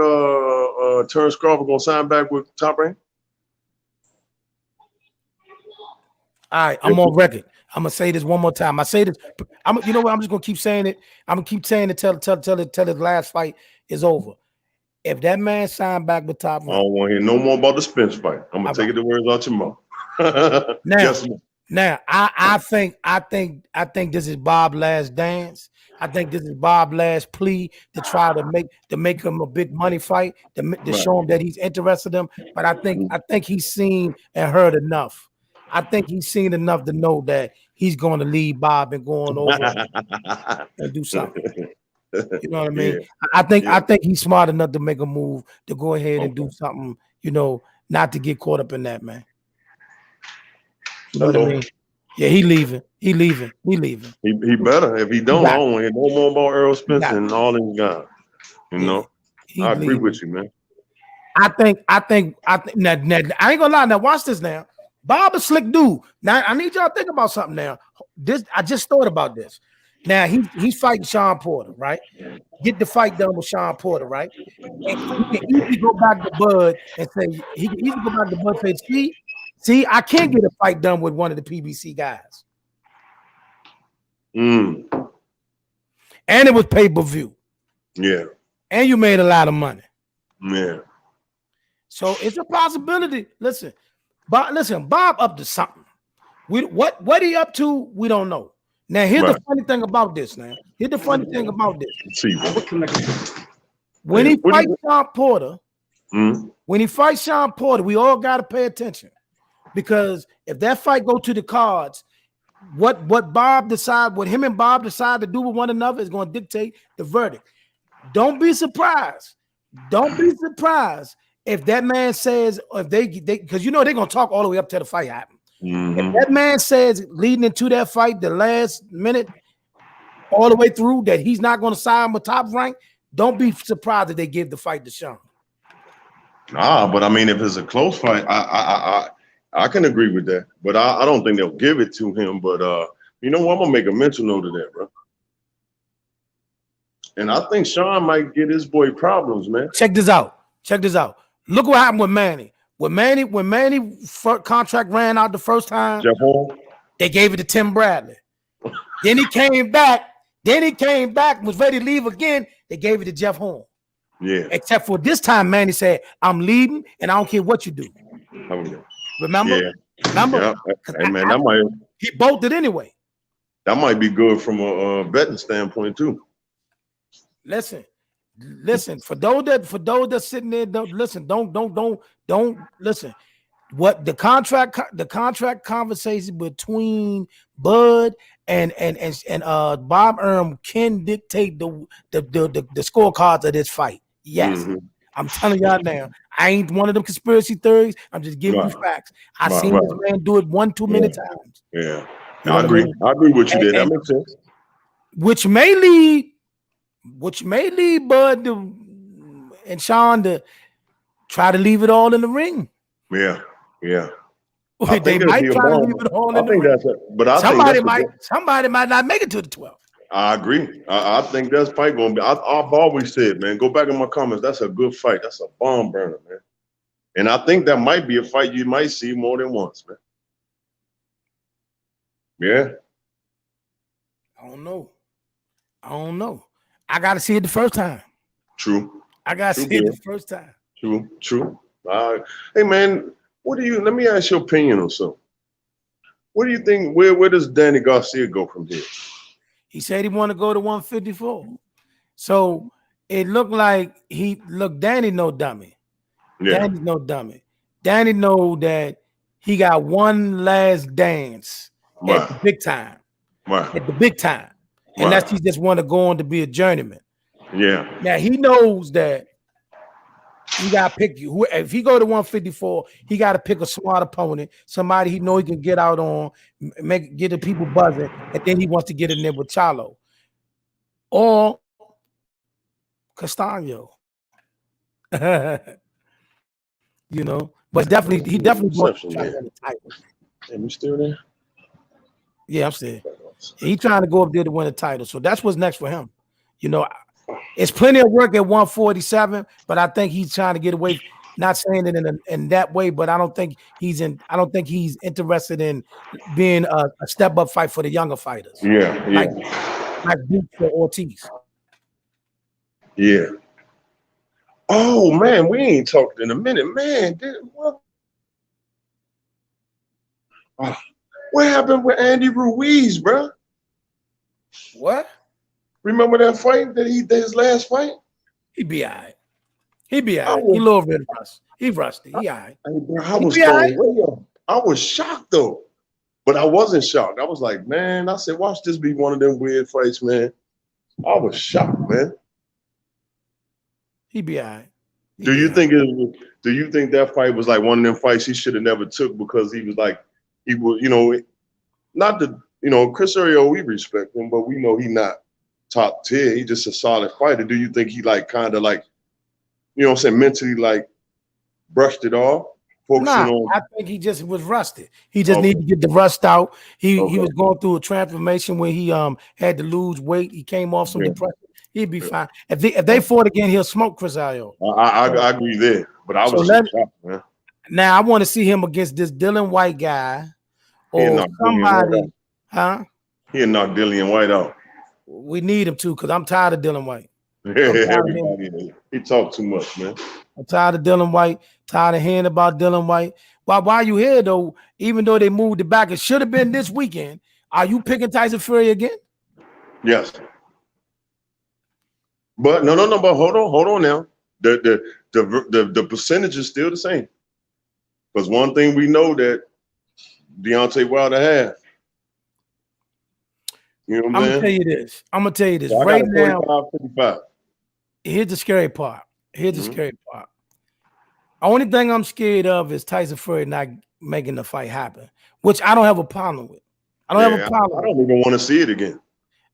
Terrence Crawford gonna sign back with Top Rank? All right, I'm on record. I'm gonna say this one more time. I say this. You know what? I'm just gonna keep saying it. I'm gonna keep saying it till his last fight is over. if that man signed back with Top I Rank, don't want to hear no more about the Spence fight. I'm gonna take the words out your mouth. Yes, now I think this is Bob's last dance. I think this is Bob's last plea to try to make him a big money fight to show him that he's interested in him. But I think he's seen and heard enough. I think he's seen enough to know that he's going to leave Bob and going over and do something. You know what I mean? Yeah. I think he's smart enough to make a move to go ahead and do something. You know, not to get caught up in that, man. You know what I mean? Yeah, he leaving. He better. If he don't, I don't want to hear no more about Earl Spence and all these guys. You know, I agree with you, man. I think now, I ain't gonna lie. Now watch this now. Bob a slick dude. Now I need y'all to think about something now. I just thought about this. Now he's fighting Sean Porter, right? Get the fight done with Sean Porter, right? And he can easily go back to Bud and say, see, I can't get a fight done with one of the PBC guys. And it was pay-per-view. Yeah. And you made a lot of money. Yeah. So it's a possibility. Listen, Bob up to something. What he up to, we don't know. Now, here's the funny thing about this. When he fights Sean Porter, we all got to pay attention. Because if that fight go to the cards, what him and Bob decide to do with one another is going to dictate the verdict. Don't be surprised. If that man says, if they because you know they're going to talk all the way up to the fight happen. If that man says leading into that fight, the last minute, all the way through, that he's not going to sign with Top Rank, don't be surprised if they give the fight to Sean. Nah, but I mean, if it's a close fight, I can agree with that. But I don't think they'll give it to him. But you know what? I'm gonna make a mental note of that, bro. And I think Sean might get his boy problems, man. Check this out. Look what happened with Manny. When Manny contract ran out the first time, Jeff Horn, they gave it to Tim Bradley. Then he came back, was ready to leave again. They gave it to Jeff Horn. Yeah. Except for this time, Manny said, I'm leaving and I don't care what you do. Remember? Yeah. Remember? Hey, man, he bolted anyway. That might be good from a betting standpoint too. Listen. For those that sitting there, don't listen. What the contract conversation between Bud and Bob Arum can dictate the scorecards of this fight. Yes. I'm telling y'all now. I ain't one of them conspiracy theories. I'm just giving you facts. I seen this man do it 1-2 many times. Yeah. I agree. I agree with you there. That makes sense. Which may lead Bud and Sean to try to leave it all in the ring. Yeah. They might try to leave it all in the ring. But somebody might not make it to the 12th. I agree. I think that's fight going to be. I've always said, man, go back in my comments. That's a good fight. That's a bomb burner, man. And I think that might be a fight you might see more than once, man. Yeah. I don't know. I got to see it the first time. True. I got to see it the first time. True. Hey, man, let me ask your opinion on something. What do you think? Where does Danny Garcia go from here? He said he want to go to 154. So it looked like Danny no dummy. Yeah. Danny's no dummy. Danny know that he got one last dance at the big time. Right. At the big time. And that's he just want to go on to be a journeyman. Yeah. Now he knows that he got to pick you. If he go to 154, he got to pick a smart opponent, somebody he know he can get out on, get the people buzzing, and then he wants to get in there with Charlo or Castano. You know, but he definitely wants to try to win the title. Am you still there? Yeah, I'm still. He's trying to go up there to win the title, so that's what's next for him. You know. It's plenty of work at 147, but I think he's trying to get away. Not saying it in that way, but I don't think he's interested in being a step up fight for the younger fighters. Yeah. Like Duke for Ortiz. Yeah. Oh man, we ain't talked in a minute, man. What happened with Andy Ruiz, bro? What? Remember that fight that he did his last fight? He be all right. He be all I right. He a was, little bit rusty. He rusty. He all right. hey, bro, I He was be all right. thrown way off. I was shocked though, but I wasn't shocked. I was like, man, I said, watch this be one of them weird fights, man. I was shocked, man. He be all right. Do you think that fight was like one of them fights he should have never took because he was like, he was, not the, Chris Ariel, we respect him, but we know he not top tier. He just a solid fighter. Do you think he like kind of like, mentally like brushed it off, focusing on? I think he just was rusted. He just needed to get the rust out. He was going through a transformation where he had to lose weight. He came off some depression. He'd be fine. If they fought again, he'll smoke Chris Ariel. I agree there, but I was shocked, man. Now I want to see him against this Dylan White guy or somebody, huh? He'll knock Dillian White out. We need him to because I'm tired of Dylan White. Everybody, he talk too much, man. I'm tired of Dylan White. Tired of hearing about Dylan White. Why you here though? Even though they moved it back, it should have been this weekend. Are you picking Tyson Fury again? Yes. But no. But hold on now. The percentage is still the same. Because one thing we know that Deontay Wilder has. You know what I'm saying? I'm gonna tell you this So right now. 55. Here's the scary part. Only thing I'm scared of is Tyson Fury not making the fight happen, which I don't have a problem with. I don't even want to see it again.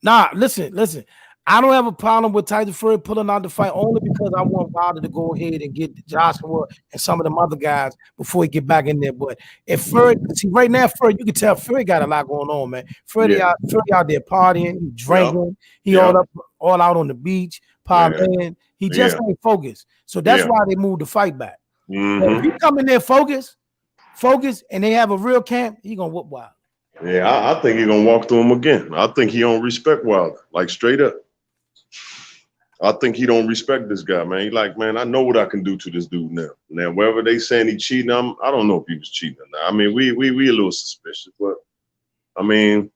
Nah, listen. I don't have a problem with Tyson Fury pulling out the fight only because I want Wilder to go ahead and get Joshua and some of them other guys before he get back in there. But if Fury, see right now, Fury, you can tell Fury got a lot going on, man. Fury out there partying, drinking, he all out on the beach, partying. He just ain't focused. So that's why they moved the fight back. If he come in there focus, and they have a real camp, he gonna whoop Wilder. Yeah, I think he's gonna walk through him again. I think he don't respect Wilder, like straight up. I think he don't respect this guy, man. He like, man, I know what I can do to this dude now. Now, wherever they saying he cheating, I don't know if he was cheating or not. I mean, we a little suspicious, but I mean,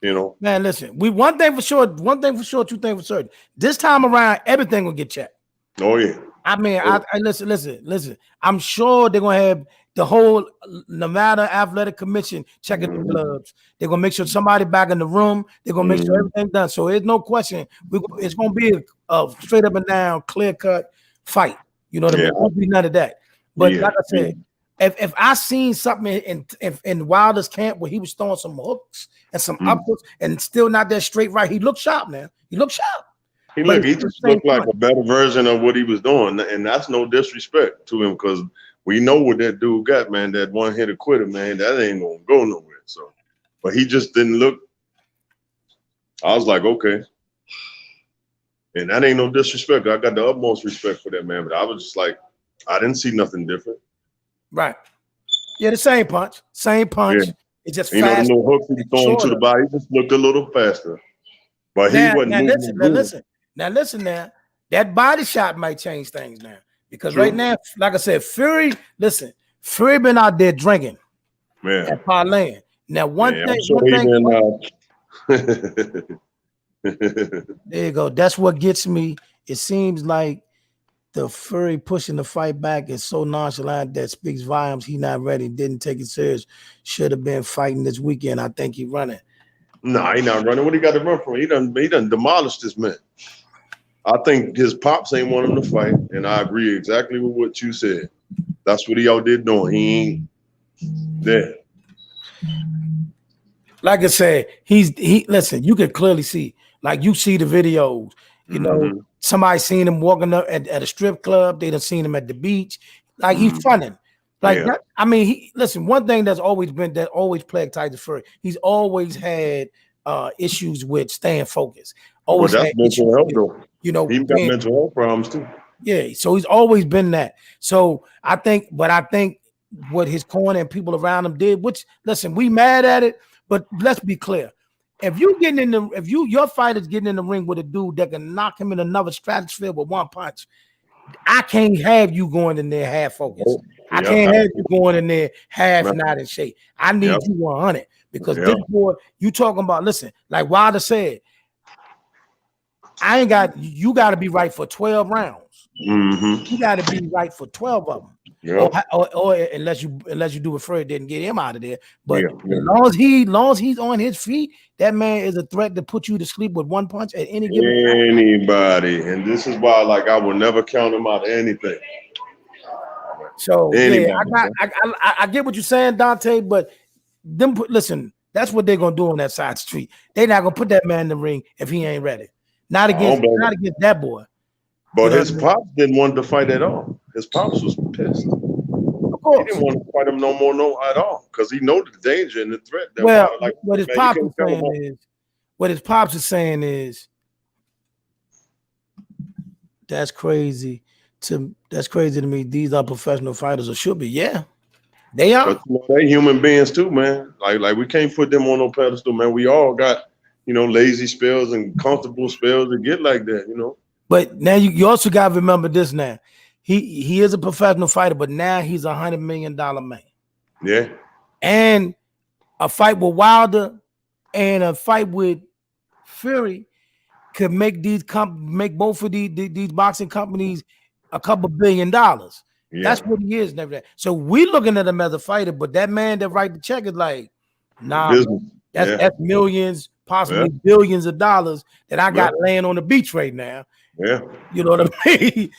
Man, listen, one thing for sure, two things for certain. This time around, everything will get checked. Oh yeah. I mean, I listen. I'm sure they're gonna have the whole Nevada Athletic Commission checking the gloves. They're gonna make sure somebody back in the room. They're gonna make sure everything's done. So there's no question. It's gonna be a straight up and down, clear cut fight. You know what I mean? It won't be none of that. But like I said, if I seen something in Wilder's camp where he was throwing some hooks and some upwards and still not that straight right, he looked sharp, man. He looked sharp. He just looked like a better version of what he was doing, and that's no disrespect to him because we know what that dude got, man. That one hitter quitter, man. That ain't gonna go nowhere. So, but he just didn't look. I was like, okay, and that ain't no disrespect. I got the utmost respect for that man, but I was just like, I didn't see nothing different. Right? Yeah, the same punch. Yeah. It's just fast. No hooks he throwing to the body. He just looked a little faster, but he wasn't. Now listen. That body shot might change things now because right now, like I said, Fury been out there drinking, and parlaying. Now there you go. That's what gets me. It seems like the Fury pushing the fight back is so nonchalant that speaks volumes. He not ready. Didn't take it serious. Should have been fighting this weekend. I think he running. No, he not running. What he got to run from? He done demolished this man. I think his pops ain't want him to fight, and I agree exactly with what you said. That's what he out there doing. He ain't there. Like I said, listen, you can clearly see, like you see the videos, somebody seen him walking up at a strip club, they done seen him at the beach, like he's funning. Like that, I mean, listen, one thing that's always plagued Tyson Fury, he's always had issues with staying focused. Always that's mental health though. He's got mental health problems too. Yeah, so he's always been that. So I think what his corner and people around him did, which listen, we mad at it, but let's be clear. If you getting in the, if your fighter's getting in the ring with a dude that can knock him in another stratosphere with one punch, I can't have you going in there half focused. I can't have you going in there half not in shape. I need you 100 because this boy, you talking about, listen, like Wilder said, you got to be right for 12 rounds. You got to be right for 12 of them. Or unless you do what Fred didn't get him out of there. But as long as he's on his feet, that man is a threat to put you to sleep with one punch at any given time. Anybody. And this is why, like, I will never count him out of anything. So I get what you're saying, Dante, but listen, that's what they're gonna do on that side street. They're not gonna put that man in the ring if he ain't ready. Not against that boy. But his pops didn't want to fight at all. His pops was pissed. Of course. He didn't want to fight him no more at all because he know the danger and the threat. What his pops is saying is that's crazy to me. These are professional fighters, or should be. Yeah, they are. But, they human beings too, man. Like we can't put them on no pedestal, man. We all got, lazy spells and comfortable spells that get like that, But now you also got to remember this now. He is a professional fighter, but now he's $100 million man. Yeah. And a fight with Wilder and a fight with Fury could make both of these boxing companies a couple $1 billion. Yeah. That's what he is and everything. So we looking at him as a fighter, but that man that write the check is like, nah, that's millions, possibly billions of dollars that I got laying on the beach right now. Yeah, you know what I mean.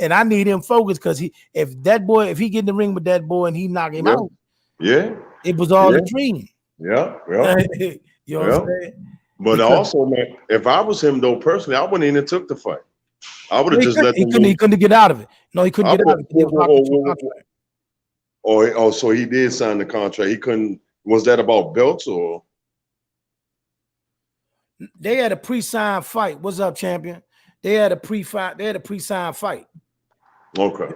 And I need him focused because if he get in the ring with that boy and he knock him out, it was all a dream. You know what I'm saying? But also, man, if I was him though personally, I wouldn't even took the fight. I would have just let him. He couldn't get out of it. No, he couldn't get out of it. So he did sign the contract. He couldn't. Was that about belts or? They had a pre-signed fight. What's up, champion? They had a pre-signed fight. Okay.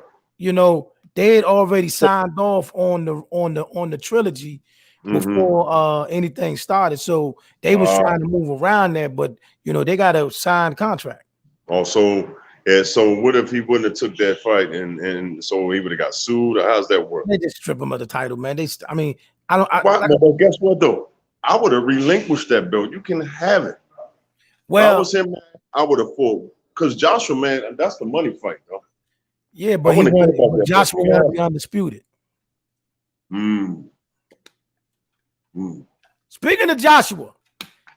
They had already signed off on the trilogy before anything started. So they was trying to move around there, but they got a signed contract. Oh, so what if he wouldn't have took that fight and so he would have got sued, or how's that work? They just strip him of the title, man. But guess what though? I would have relinquished that belt. You can have it. Well, if I was him, man, I would have fought. Because Joshua, man, that's the money fight, though. Yeah, but Joshua wanted to be undisputed. Speaking of Joshua,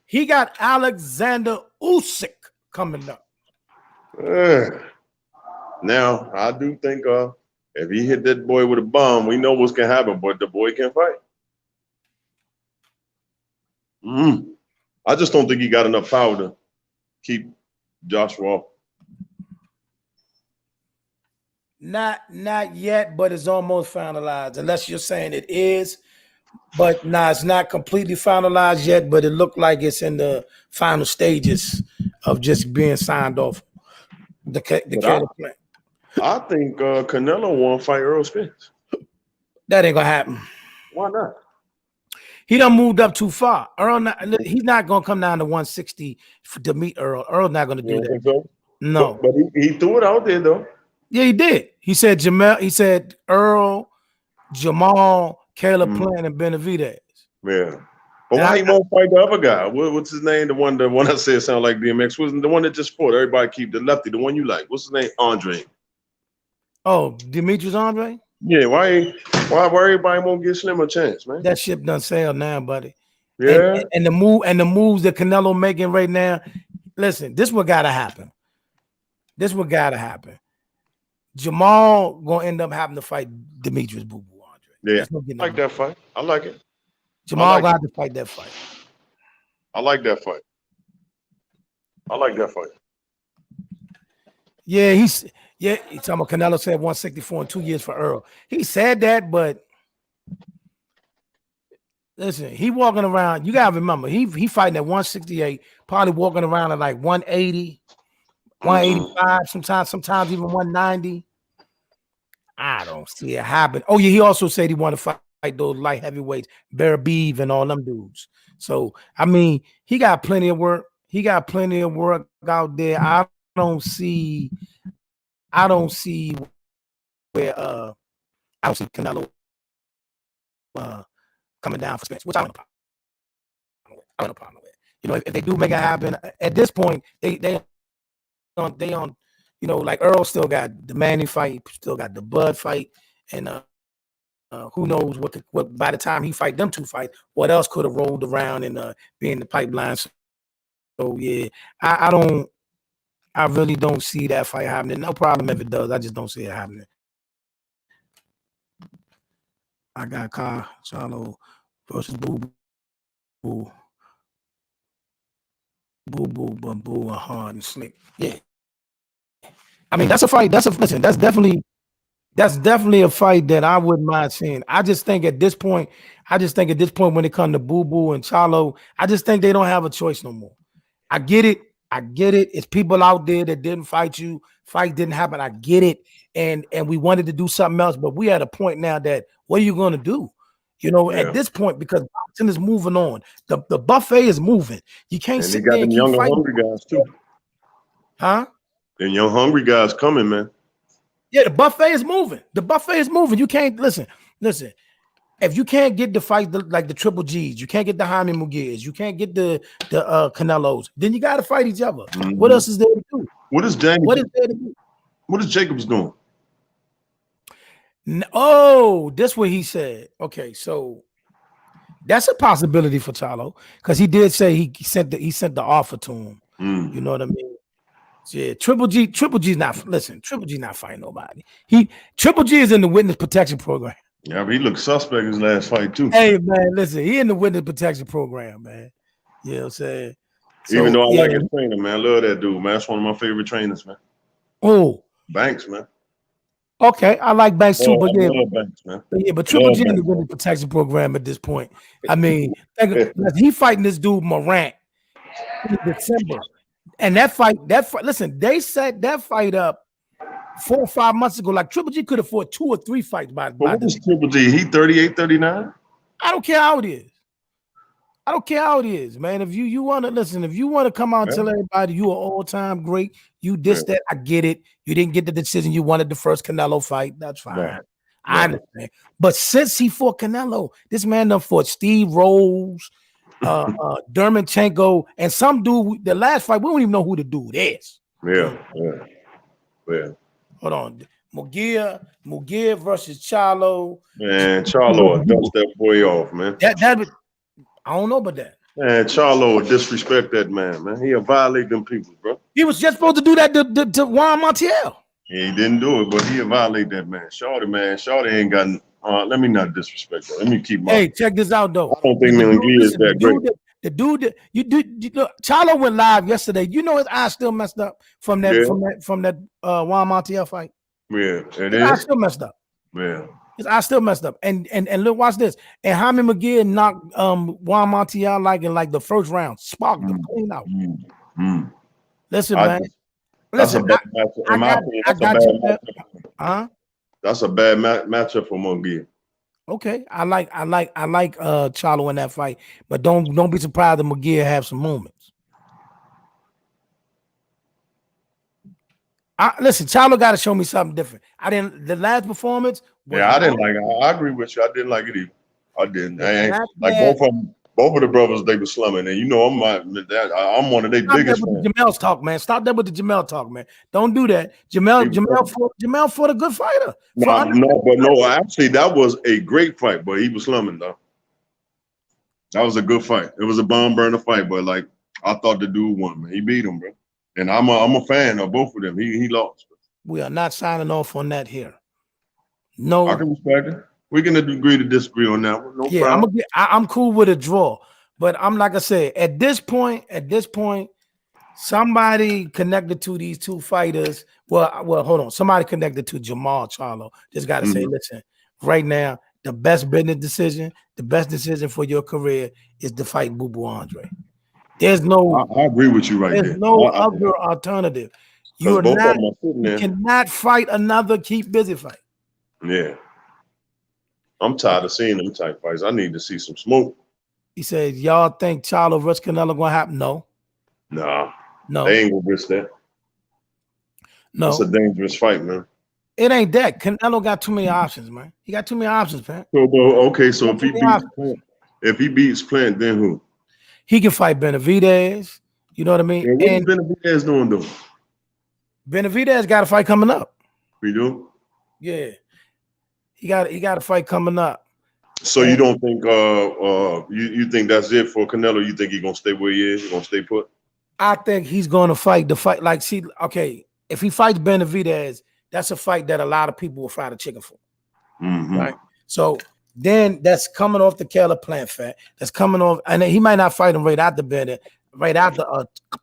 he got Alexander Usyk coming up. Now, I do think if he hit that boy with a bomb, we know what's going to happen, but the boy can fight. I just don't think he got enough power to keep Joshua off. Not yet, but it's almost finalized. Unless you're saying it is, but it's not completely finalized yet. But it looked like it's in the final stages of just being signed off. The plan. I think Canelo won't fight Earl Spence. That ain't gonna happen. Why not? He done moved up too far. He's not gonna come down to 160 to meet Earl. Earl's not gonna do that. So? No, but he threw it out there though. Yeah, he did. He said Earl, Jamal, Caleb Plant, and Benavidez. Yeah, but why he won't fight the other guy? What's his name? The one I said sound like DMX was the one that just fought. Everybody keep the lefty, the one you like. What's his name? Andre. Oh, Demetrius Andre. Yeah, why everybody won't give Slim a chance, man? That ship done sailed now, buddy. Yeah. And the moves that Canelo making right now. Listen, this what gotta happen. Jamal gonna end up having to fight Demetrius Boo Boo Andre. Yeah, I like that fight. I like it. Jamal gonna have to fight that fight. I like that fight. Yeah, he's talking about Canelo said 164 in 2 years for Earl. He said that, but listen, he walking around. You gotta remember, he fighting at 168, probably walking around at like 180, 185, sometimes even 190. I don't see it happen. Oh yeah, he also said he wanted to fight those light heavyweights, Bear Beeve and all them dudes. So I mean, he got plenty of work. He got plenty of work out there. I don't see where I don't see Canelo coming down for Spence, which I don't have no problem with. You know, if they do make it happen, at this point, they on, you know, like Earl still got the Manning fight, still got the Bud fight, and who knows what by the time he fight them two fights, what else could have rolled around and be in the pipeline. So yeah, I really don't see that fight happening. No problem if it does. I just don't see it happening. I got Charlo versus Boo Boo, and hard and slick. Yeah, I mean that's a fight. That's definitely a fight that I wouldn't mind seeing. I just think at this point, when it comes to Boo Boo and Charlo, I just think they don't have a choice no more. I get it. It's people out there that didn't fight you. Fight didn't happen. I get it. And we wanted to do something else, but we at a point now that what are you going to do? You know, at this point, because boxing is moving on. The buffet is moving. You can't sit there and keep younger fighting. hungry guys too. Huh? And young hungry guys coming, man. Yeah, the buffet is moving. You can't listen. If you can't get the fight like the Triple G's, you can't get the Jaime Muguiz, you can't get the Canelos, then you got to fight each other. Mm-hmm. What else is there to do? What is there to do? What is Jacobs doing? Oh, that's what he said. Okay, so that's a possibility for Charlo because he did say he sent the offer to him. You know what I mean? Yeah, Triple G's not fighting nobody. Triple G is in the witness protection program. Yeah, but he looked suspect his last fight too. Hey man, listen, he in the witness protection program, man. You know what I'm saying? So, even though I like his trainer, man, I love that dude, man. That's one of my favorite trainers, man. Oh, Banks, man. Okay, I like Banks too, but I love Banks, man. But Triple G in the witness protection program at this point. I mean, he fighting this dude Morant in December. And that fight, listen, they set that fight up 4 or 5 months ago. Like Triple G could have fought 2 or 3 fights by what is Triple G? He 38, 39? I don't care how it is. Man. If you want to listen, if you want to come out and tell everybody you are all-time great, you that, I get it. You didn't get the decision you wanted the first Canelo fight. That's fine. Right. I understand. But since he fought Canelo, this man done fought Steve Rose, Dermanchenko, and some dude. The last fight, we don't even know who the dude is. Yeah. Hold on, Muguiz versus Charlo. Man, Charlo dust that boy off, man. I don't know about that. Man, Charlo will disrespect that man. He'll violate them people, bro. He was just supposed to do that to Juan Montiel. Yeah, he didn't do it, but he'll violate that man. Shorty ain't got. Let me not disrespect her. Let me keep my. Hey, check this out though. I don't think Muguiz is that great. The dude that you know, Charlo went live yesterday. You know his eye still messed up from that Juan Montiel fight. Yeah, his eye still messed up. Yeah, his eye still messed up. And look, watch this. And Jaime Muguiz knocked Juan Montiel in the first round, sparked him clean out. Listen, man. That's a bad matchup. That's a bad matchup for Muguiz. Okay, I like Charlo in that fight, but don't be surprised that Muguiz have some moments. Listen, Charlo got to show me something different. The last performance. I didn't like it. I agree with you. I didn't like it either. I didn't. Both of the brothers, they were slumming, and you know I'm one of their biggest fans. Jamel's talk, man. Stop that with the Jamel talk, man. Don't do that. Jamel fought a good fighter. Actually, that was a great fight, but he was slumming though. That was a good fight. It was a bomb burner fight, but I thought the dude won, man. He beat him, bro. And I'm a fan of both of them. He lost. Bro. We are not signing off on that here. No, I can respect it. We can agree to disagree on that one. No problem. I'm cool with a draw, but I'm like I said, at this point, somebody connected to these two fighters. Well, hold on. Somebody connected to Jamal Charlo. Just got to say, listen, right now, the best business decision, the best decision for your career is to fight Boo Boo Andre. There's no. I agree with you right there. There's no other alternative. You cannot fight another keep busy fight. Yeah. I'm tired of seeing them type fights. I need to see some smoke. He said, y'all think Charlo versus Canelo gonna happen? No. Nah, No. they ain't gonna risk that. No. That's a dangerous fight, man. It ain't that. Canelo got too many options, man. He got too many options, man. So, okay, so if he beats Plant, then who? He can fight Benavidez. You know what I mean? Yeah, what is Benavidez doing, though? Benavidez got a fight coming up. We do? Yeah. He got a fight coming up. So you don't think you think that's it for Canelo? You think he's gonna stay where he is? He's gonna stay put? I think he's gonna fight the fight. Like, see, okay, if he fights Benavidez, that's a fight that a lot of people will fry the chicken for. Right. So then that's coming off the Caleb Plant fight. That's coming off, and he might not fight him right after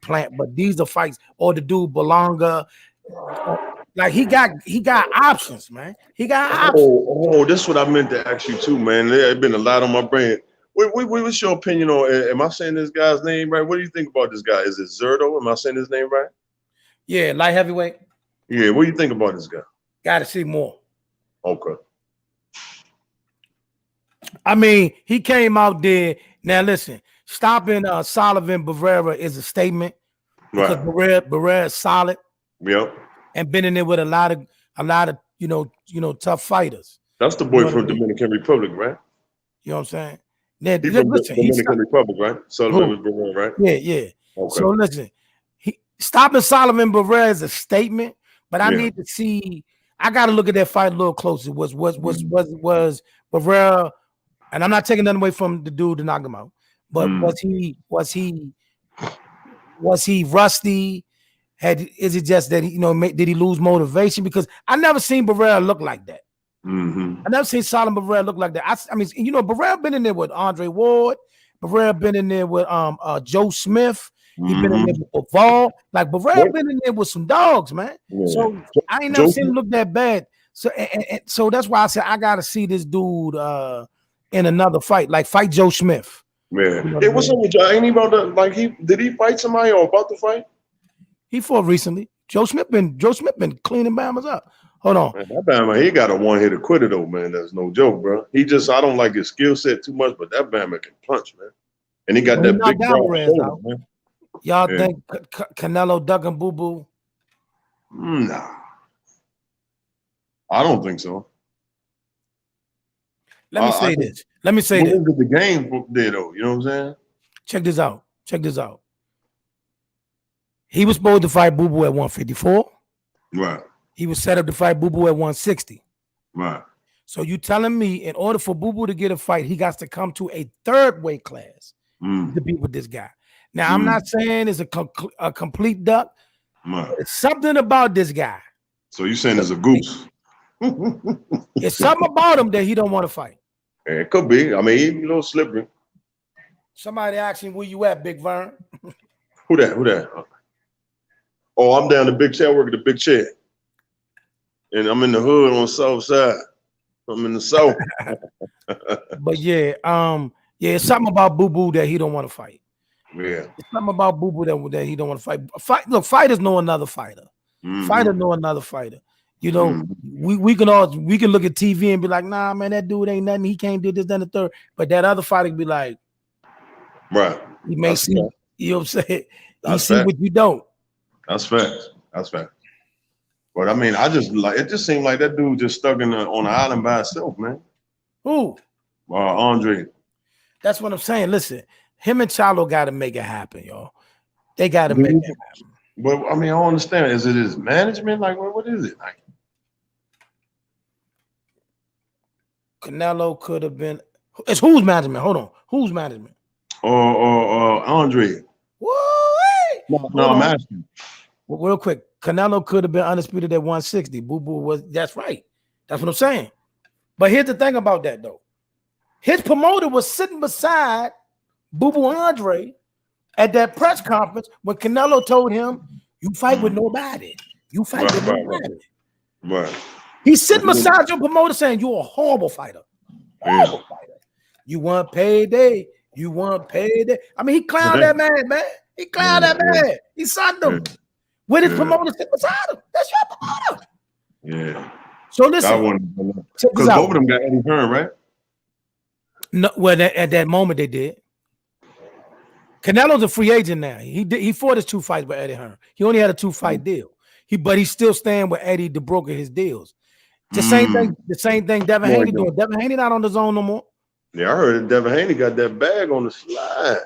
Plant, but these are fights, or the dude Belonga. Like he got options, man. He got options. Oh, this is what I meant to ask you too, man. There's been a lot on my brain. What's your opinion on? Am I saying this guy's name right? What do you think about this guy? Is it Zerto? Am I saying his name right? Yeah, light heavyweight. Yeah, what do you think about this guy? Got to see more. Okay. I mean, he came out there. Now listen, stopping Sullivan Barrera is a statement because Barrera is solid. Yep. And been in there with a lot of you know tough fighters. That's the boy from Dominican Republic, right? You know what I'm saying? Then, he's from Dominican Republic, right? Sullivan was Barrera, right? Yeah. Okay. So listen, stopping Sullivan Barrera is a statement, but I need to see. I got to look at that fight a little closer. Was Barrera? And I'm not taking nothing away from the dude to knock him out, but was he rusty? Is it just that did he lose motivation? Because I never seen Barrera look like that. I never seen Solomon Barrera look like that. I mean, Barrera been in there with Andre Ward. Barrera been in there with Joe Smith. He been in there with Bavall. Like Barrera been in there with some dogs, man. Yeah. So I ain't never seen him look that bad. So and so that's why I said I gotta see this dude in another fight, like fight Joe Smith. Yeah. Hey, what's up with y'all? Ain't he about to did he fight somebody or about to fight? He fought recently. Joe Smith been cleaning Bama's up. Hold on. Man, that Bama, he got a one-hitter quitter though, man. That's no joke, bro. I don't like his skill set too much, but that Bama can punch, man. And he got that big shoulder, man. Y'all think Canelo ducking Boo Boo? Nah. I don't think so. Let me say this. What is the game there though? You know what I'm saying? Check this out. He was supposed to fight Boo Boo at 154. Right. He was set up to fight Boo Boo at 160. Right. So you telling me in order for Boo Boo to get a fight, he got to come to a third weight class to be with this guy. Now, I'm not saying it's a complete duck. Right. It's something about this guy. So you saying there's a goose? It's something about him that he don't want to fight. Yeah, it could be. I mean, he's a little slippery. Somebody asking where you at, Big Vern? Who that? Oh, I'm down the big chair, working the big chair. And I'm in the hood on the south side. I'm in the south. But it's something about Boo Boo that he don't want to fight. Yeah. It's something about Boo Boo that he don't want to fight. Look, fighters know another fighter. Fighters know another fighter. You know, we can look at TV and be like, nah, man, that dude ain't nothing. He can't do this, then the third. But that other fighter can be like, right. He may see, you know what I'm saying? He see what you don't. That's facts. But I mean, it just seemed like that dude just stuck on the island by himself, man. Who? Andre. That's what I'm saying. Listen, him and Charlo got to make it happen, y'all. They got to make it happen. But I mean, I don't understand. Is it his management? Like, what is it? Like, Canelo could have been. It's whose management? Hold on. Whose management? Andre. What? No, I'm asking. Well, real quick, Canelo could have been undisputed at 160. Boo Boo was. That's right. That's what I'm saying. But here's the thing about that, though. His promoter was sitting beside Boo Boo Andre at that press conference when Canelo told him, "You fight with nobody. You fight with nobody." Right. He's sitting beside your promoter saying, "You're a horrible fighter. Horrible fighter. You want payday. You want payday." I mean, he clowned that man. He clowned that man. He sucked him. With his promoter sitting beside him. That's your promoter. Yeah. So listen. Because both of them got Eddie Hearn, right? No, well, at that moment they did. Canelo's a free agent now. He fought his 2 fights with Eddie Hearn. He only had a 2-fight deal. But he's still staying with Eddie to broker his deals. The same thing. The same thing. Devin Haney doing. Devin Haney not on the zone no more. Yeah, I heard that Devin Haney got that bag on the slide.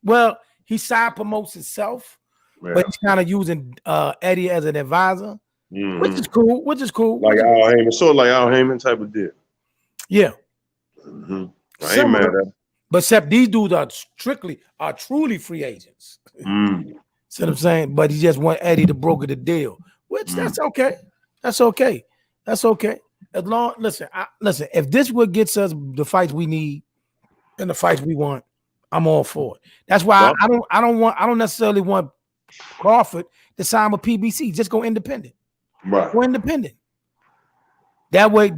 Well, he side promotes himself, but he's kind of using Eddie as an advisor, which is cool. Like Al Heyman, sort of like Al Heyman type of deal. Yeah. I ain't mad at it. But except these dudes are truly free agents. See what I'm saying? But he just want Eddie to broker the deal, which that's okay. That's okay. As long listen, if this what gets us the fights we need and the fights we want, I'm all for it. That's why I don't necessarily want Crawford to sign with PBC. Just go independent. Right. Go independent. That way,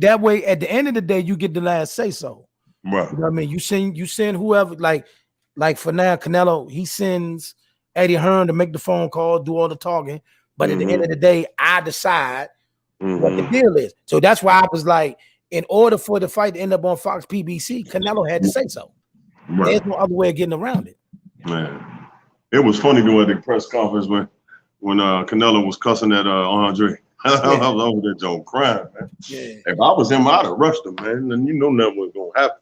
at the end of the day, you get the last say so. Right. You know what I mean? You send whoever, like for now, Canelo, he sends Eddie Hearn to make the phone call, do all the talking. But at the end of the day, I decide what the deal is. So that's why I was like, in order for the fight to end up on Fox PBC, Canelo had to say so. Right. There's no other way of getting around it. Man, it was funny doing the press conference when Canelo was cussing at Andre. I was over there, Joe, crying, man. Yeah. If I was him, I'd have rushed him, man. And you know nothing was gonna happen.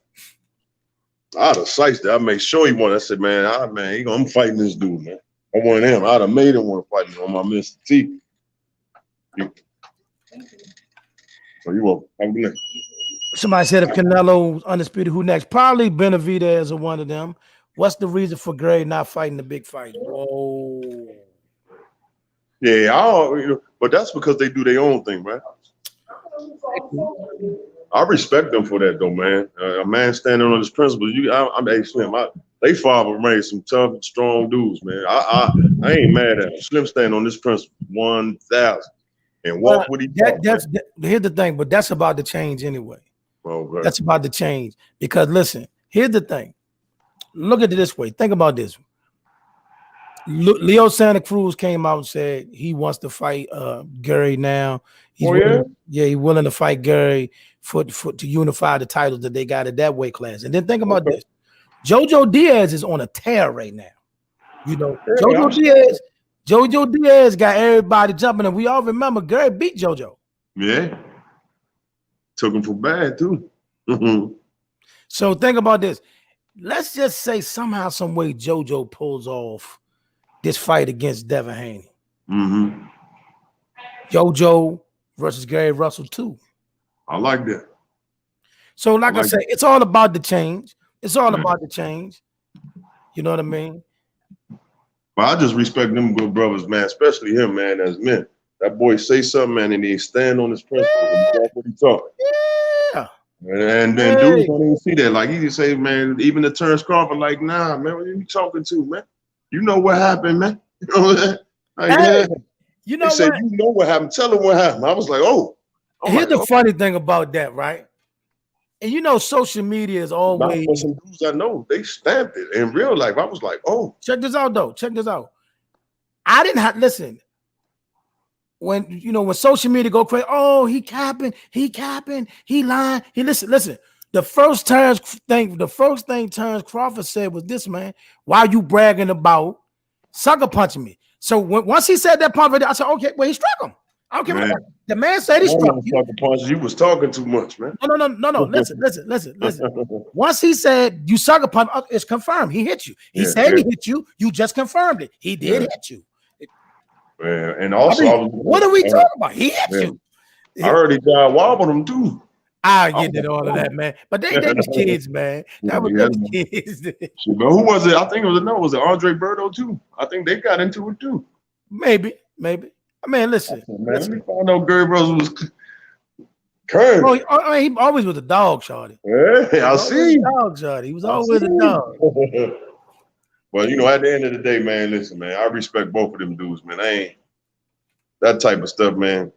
I'd have sized it. I made sure he won. I said, man, I'm fighting this dude, man. I wanted him. I'd have made him want to fight me on my Mr. T. So you won't. Have a good night. Somebody said if Canelo's undisputed, who next? Probably Benavidez or one of them. What's the reason for Gray not fighting the big fight? Whoa. Yeah, but that's because they do their own thing, man. I respect them for that, though, man. A man standing on his principles. I'm Slim. They father raised some tough, strong dudes, man. I ain't mad at him. Slim stand on this principle 1,000 and walk with each other. Here's the thing, but that's about to change anyway. Okay. That's about to change because listen. Here's the thing. Look at it this way. Think about this. Leo Santa Cruz came out and said he wants to fight Gary now. He's he's willing to fight Gary to unify the titles that they got at that weight class. And then think about this. Jojo Diaz is on a tear right now. You know, Jojo Diaz got everybody jumping, and we all remember Gary beat Jojo. Yeah. Took him for bad too. So think about this. Let's just say somehow, some way Jojo pulls off this fight against Devin Haney. Jojo versus Gary Russell too. I like that. So like I say, it's all about the change. It's all about the change. You know what I mean? Well, I just respect them good brothers, man, especially him, man, as men. That boy say something, man, and he stand on his principles and talk what he talking. Yeah. And then dudes don't even see that. Like he just say, man, even the Terrence Crawford, like, nah, man, what are you talking to, man? You know what happened, man. You know what? Like, you know he said, you know what happened. Tell him what happened. I was like, oh. Here's the funny thing about that, right? And you know, social media is always. For some dudes I know, they stamped it in real life. I was like, oh. Check this out, though. Check this out. I didn't have listen. When social media go crazy, oh, he capping, he lying, he listen. The first thing Terrence Crawford said was this, man. Why are you bragging about sucker punching me? So once he said that punch, I said, okay, well, he struck him. I don't care what the man said. He struck you. Sucker punches. You was talking too much, man. No. Listen. Once he said you sucker punch, it's confirmed. He hit you. He said he hit you. You just confirmed it. He did hit you. Man, and also, what are we talking about? He hit you. I heard he got wobbled him too. I get it, all of that, man. But they was kids, man. That was kids. But who was it? I think was it Andre Berto too? I think they got into it too. Maybe. I mean, listen. Let me find out Gary Brothers was curved. Oh, he always was a dog, shawty. Yeah, I see. Dog, shawty. He was always a dog. Well, at the end of the day, man, listen, man, I respect both of them dudes, man. I ain't that type of stuff, man.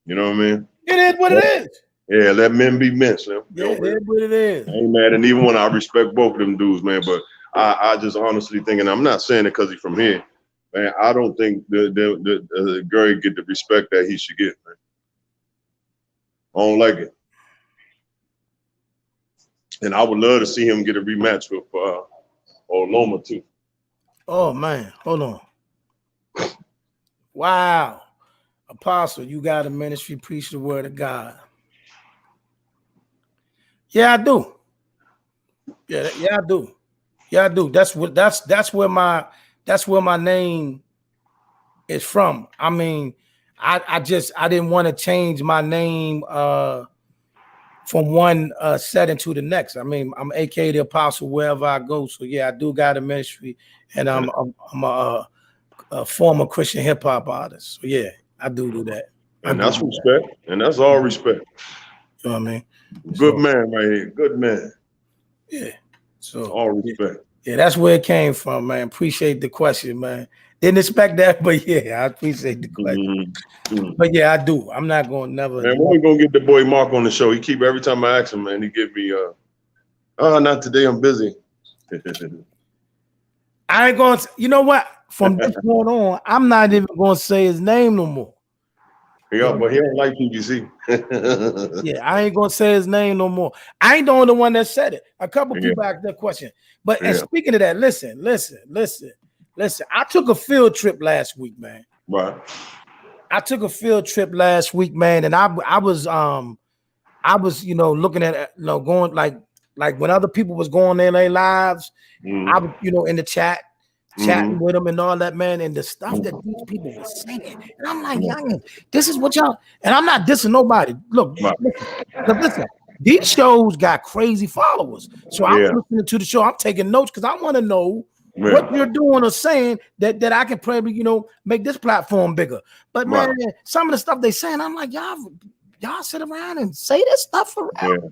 You know what I mean? It is what it is. Yeah, let men be men, man. Yeah, it is what it is. I ain't mad at even one. I respect both of them dudes, man. But I just honestly think, and I'm not saying it because he's from here, man. I don't think the Gary get the respect that he should get, man. I don't like it. And I would love to see him get a rematch with Loma too. Oh man, hold on. Wow. Apostle, you got a ministry, preach the word of God. Yeah, I do. Yeah, I do. Yeah, I do. That's where my name is from. I mean, I didn't want to change my name from one setting to the next. I mean, I'm AK the Apostle wherever I go. So yeah, I do got a ministry, and I'm a former Christian hip hop artist. So yeah, I do that. And that's respect. And that's all respect. You know what I mean? Good man right here. Good man. Yeah. So all respect. Yeah, that's where it came from, man. Appreciate the question, man. Didn't expect that, but yeah, I appreciate the question. But yeah, I do. I'm not going never. Man, when we gonna get the boy Mark on the show? He keep every time I ask him, man, he give me not today, I'm busy. I ain't going to, you know what? From this point on, I'm not even going to say his name no more. Yeah, but he don't like PBC. Yeah, I ain't going to say his name no more. I ain't the only one that said it. A couple people asked that question. But and speaking of that, listen. I took a field trip last week, man. Right. I took a field trip last week, man, and I was looking at going like when other people was going in their lives, I was in the chatting with them and all that, man, and the stuff that these people were saying, and I'm like, young, this is what y'all, and I'm not dissing nobody. Look, listen, these shows got crazy followers, so I'm listening to the show, I'm taking notes because I want to know what you're doing or saying that I can probably make this platform bigger. But man, some of the stuff they saying, I'm like, y'all sit around and say this stuff for real.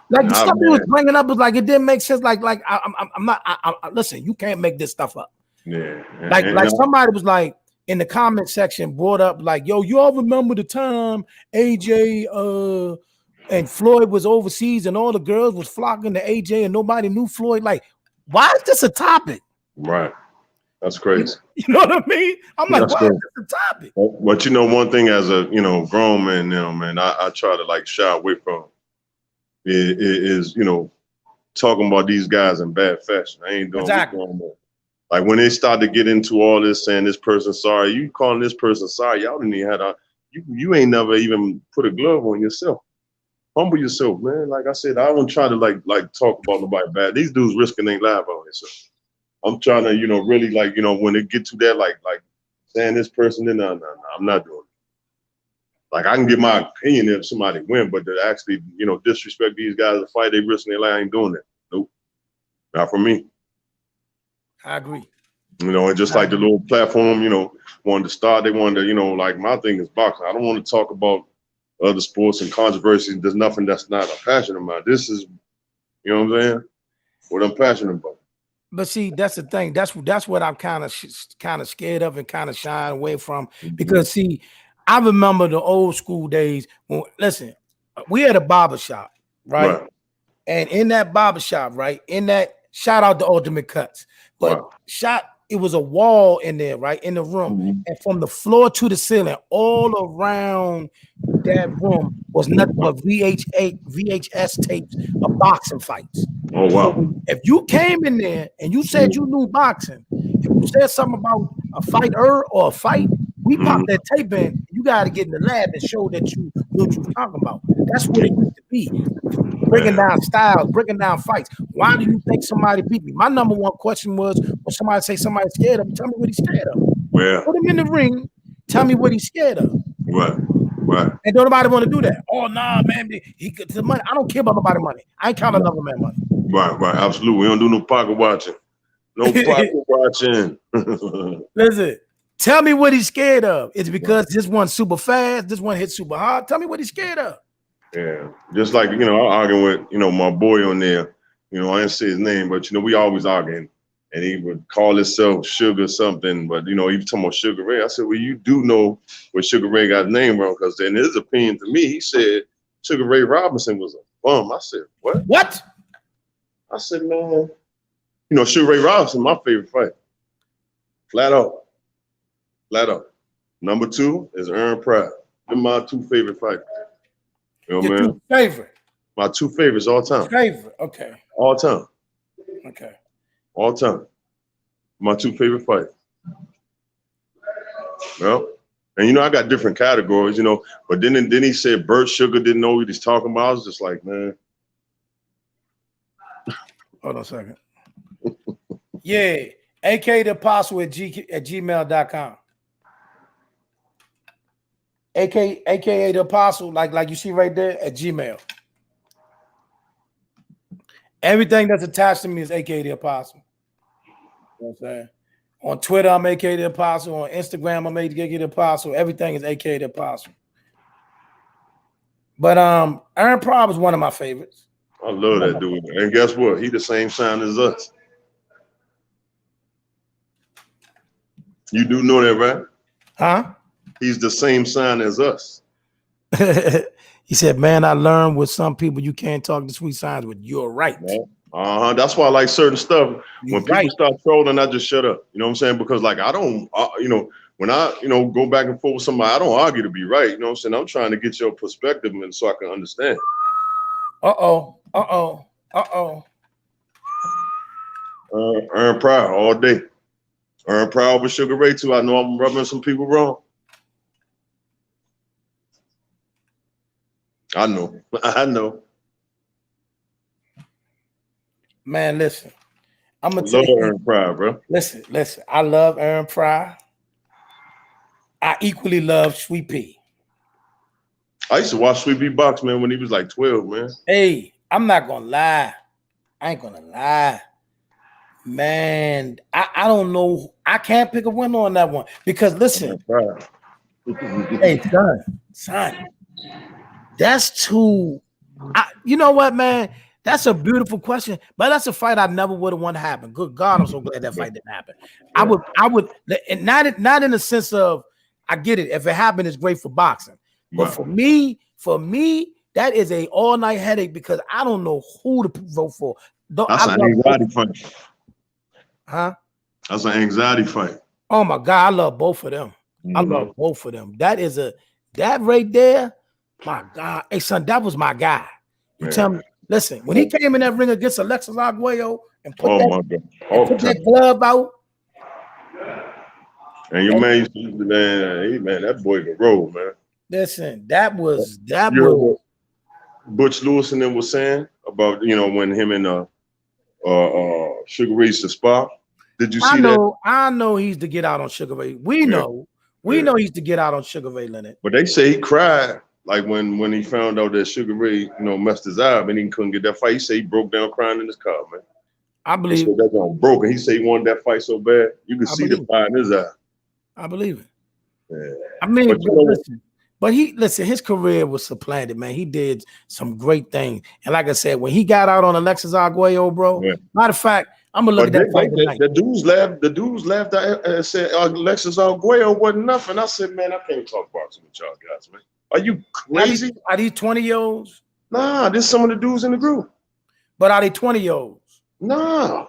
Like the stuff he was bringing up was like it didn't make sense. Like I'm not. Listen, you can't make this stuff up. Yeah. Like somebody was like in the comment section brought up like, yo, you all remember the time AJ and Floyd was overseas and all the girls was flocking to AJ and nobody knew Floyd. Like, why is this a topic? Right. That's crazy. You know what I mean? I'm like, why is this a topic? But one thing as a grown man now, man, I try to like shy away from is talking about these guys in bad fashion. I ain't doing more. Like when they start to get into all this saying this person sorry, you calling this person sorry, y'all didn't even have you ain't never even put a glove on yourself. Humble yourself, man. Like I said, I don't try to like talk about nobody bad. These dudes risking their life on here. So I'm trying to, really like, when they get to that, like saying this person, then no, I'm not doing it. Like I can give my opinion if somebody win, but to actually, disrespect these guys to fight, they risking their life, I ain't doing that. Nope. Not for me. I agree. And just like the little platform, wanted to start, they wanted to, like my thing is boxing. I don't want to talk about other sports and controversies. There's nothing that's not a passion about. This is, what I'm saying? What I'm passionate about. But see, that's the thing. That's what I'm kind of scared of and kind of shying away from. Because see, I remember the old school days when, listen, we had a barbershop, right? And in that barbershop, right? In that, shout out to Ultimate Cuts, but it was a wall in there, right? In the room. And from the floor to the ceiling, all around that room was nothing but VHS tapes of boxing fights. Oh, wow. So if you came in there and you said you knew boxing, if you said something about a fighter or a fight, we popped that tape in. You got to get in the lab and show that you knew what you were talking about. That's what it used to be. Breaking down styles, breaking down fights. Why do you think somebody beat me? My number one question was when somebody say somebody's scared of him, tell me what he's scared of. Put him in the ring, tell me what he's scared of. Right. And don't nobody want to do that. Oh, nah, man, he gets the money. I don't care about nobody's money. I ain't counting another man's money. Right. Absolutely. We don't do no pocket watching. No pocket watching. Listen, tell me what he's scared of. It's because this one's super fast, this one hits super hard. Tell me what he's scared of. Yeah, just like, I arguing with, my boy on there, I didn't say his name, but, we always arguing. And he would call himself Sugar something, but, he was talking about Sugar Ray. I said, well, you do know where Sugar Ray got his name wrong, because in his opinion to me, he said Sugar Ray Robinson was a bum. I said, what? What? I said, man, Sugar Ray Robinson, my favorite fighter. Flat out. Number 2 is Earn Pride. They're my 2 favorite fighters. Your 2 favorite. My two favorites all time. Favorite, okay. All time. Okay. All time. My two favorite fighters. Well, and you know, I got different categories, you know, but then he said Bert Sugar didn't know what he was talking about. I was just like, man. Hold on a second. Yeah. AK the Apostle at gmail.com. AKA the Apostle, like you see right there at Gmail. Everything that's attached to me is AKA the Apostle. You know what I'm saying? On Twitter, I'm AKA the Apostle. On Instagram, I'm AKA the Apostle. Everything is AKA the Apostle. But Aaron Pryor was one of my favorites. I love that dude. And guess what? He the same sign as us. You do know that, right? Huh? He's the same sign as us. He said, man, I learned with some people you can't talk to sweet signs with. You're right. That's why I like certain stuff. You're When people right. start trolling, I just shut up. You know what I'm saying? Because like I don't, you know, when I, you know, go back and forth with somebody, I don't argue to be right. You know what I'm saying? I'm trying to get your perspective and so I can understand. Aaron Pryor all day. Aaron Pryor over Sugar Ray too. I know I'm rubbing some people wrong. I know. I know. Man, listen. I'm gonna love tell you. Aaron Pryor, bro. Listen. I love Aaron Pryor. I equally love Sweet Pea. I used to watch Sweet Pea box, man, when he was like 12, man. Hey, I'm not gonna lie. I ain't gonna lie. Man, I don't know. I can't pick a winner on that one because listen. Hey, son. That's too. You know what, man? That's a beautiful question, but that's a fight I never would have wanted to happen. Good God, I'm so glad that fight didn't happen. I would, and not in the sense of I get it. If it happened, it's great for boxing, but for me, that is a all-night headache because I don't know who to vote for. That's an anxiety fight. Huh? That's an anxiety fight. Oh my God, I love both of them. I love both of them. That right there. My God, hey son, that was my guy. You tell me. Listen, when he came in that ring against Alexis Arguello and put that glove out. And your man, that boy can roll, man. Listen, that was. Butch Lewis and them was saying about, you know, when him and Sugar Ray used to spar. Did you see that? I know he's to get out on Sugar Ray. We know he's to get out on Sugar Ray Leonard. But they say he cried. Like when he found out that Sugar Ray, you know, messed his eye up and he couldn't get that fight. He said he broke down crying in his car, man. I believe he said that gun broken. He said he wanted that fight so bad. You could see the fire in his eye. I believe it. Yeah. I mean, but his career was supplanted, man. He did some great things. And like I said, when he got out on Alexis Arguello, bro, matter of fact, I'm gonna look at that fight tonight. The dudes laughed and said Alexis Arguello wasn't nothing. I said, man, I can't talk boxing with y'all guys, man. Are you crazy? Are these 20-year-olds? Nah, this some of the dudes in the group. But are they 20-year-olds? Nah.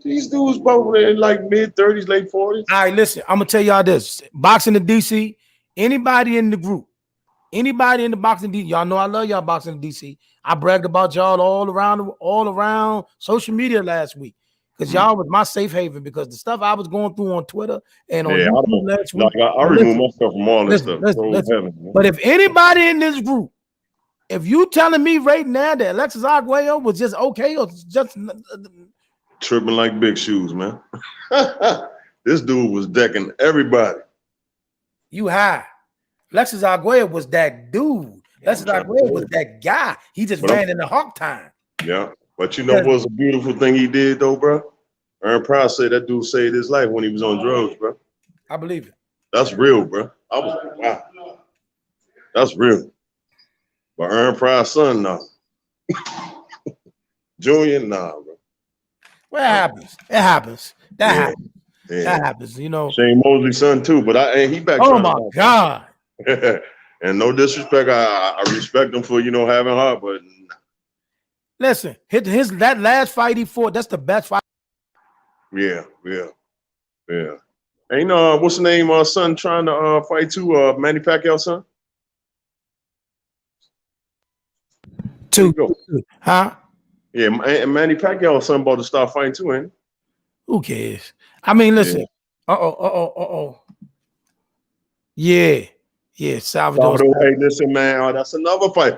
These dudes both in like mid-30s, late 40s. All right, listen, I'm gonna tell y'all this. Boxing in DC, anybody in the group, anybody in the boxing DC, y'all know I love y'all boxing in DC. I bragged about y'all all around social media last week. Because y'all was my safe haven because the stuff I was going through on Twitter and on YouTube last week. I remove myself from all this stuff. Listen. But if anybody in this group, if you telling me right now that Alexis Arguello was just okay or just tripping like big shoes, man. This dude was decking everybody. You high. Alexis Arguello was that dude. Alexis Arguello was that guy. He just ran in the hawk time. Yeah. But you know what was a beautiful thing he did though, bro? Aaron Pryor said that dude saved his life when he was on drugs, bro. I believe it. That's real, bro. I was like, wow. That's real. But Aaron Pryor's son, nah. Junior, nah, bro. Well, it happens. It happens. That happens. Yeah. That happens, you know. Shane Mosley's son too, but he back. Oh my God. And no disrespect, I respect him for, you know, having heart, but listen, that last fight he fought, that's the best fight. Yeah. Ain't what's the name? Son trying to fight too? Manny Pacquiao's son. Two. Go. Huh? Yeah, and Manny Pacquiao something about to start fighting too, ain't Who cares? I mean, listen. Yeah. Yeah, Salvador. Hey, listen, man. That's another fight.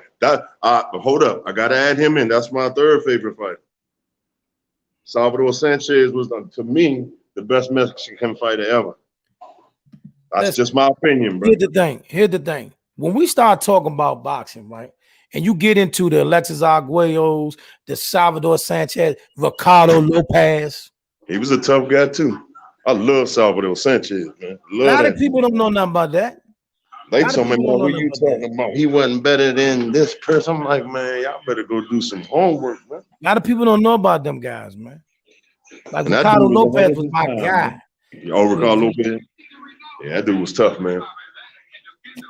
Hold up. I gotta add him in. That's my third favorite fight. Salvador Sanchez was, to me, the best Mexican fighter ever. That's just my opinion, bro. Here's the thing. When we start talking about boxing, right, and you get into the Alexis Arguellos, the Salvador Sanchez, Ricardo Lopez. He was a tough guy too. I love Salvador Sanchez, man. A lot of people don't know nothing about that. They told me, man, what are you talking about? He wasn't better than this person. I'm like, man, y'all better go do some homework, man. A lot of people don't know about them guys, man. Like Ricardo Lopez was my guy. Oh, Ricardo Lopez? Yeah, that dude was tough, man.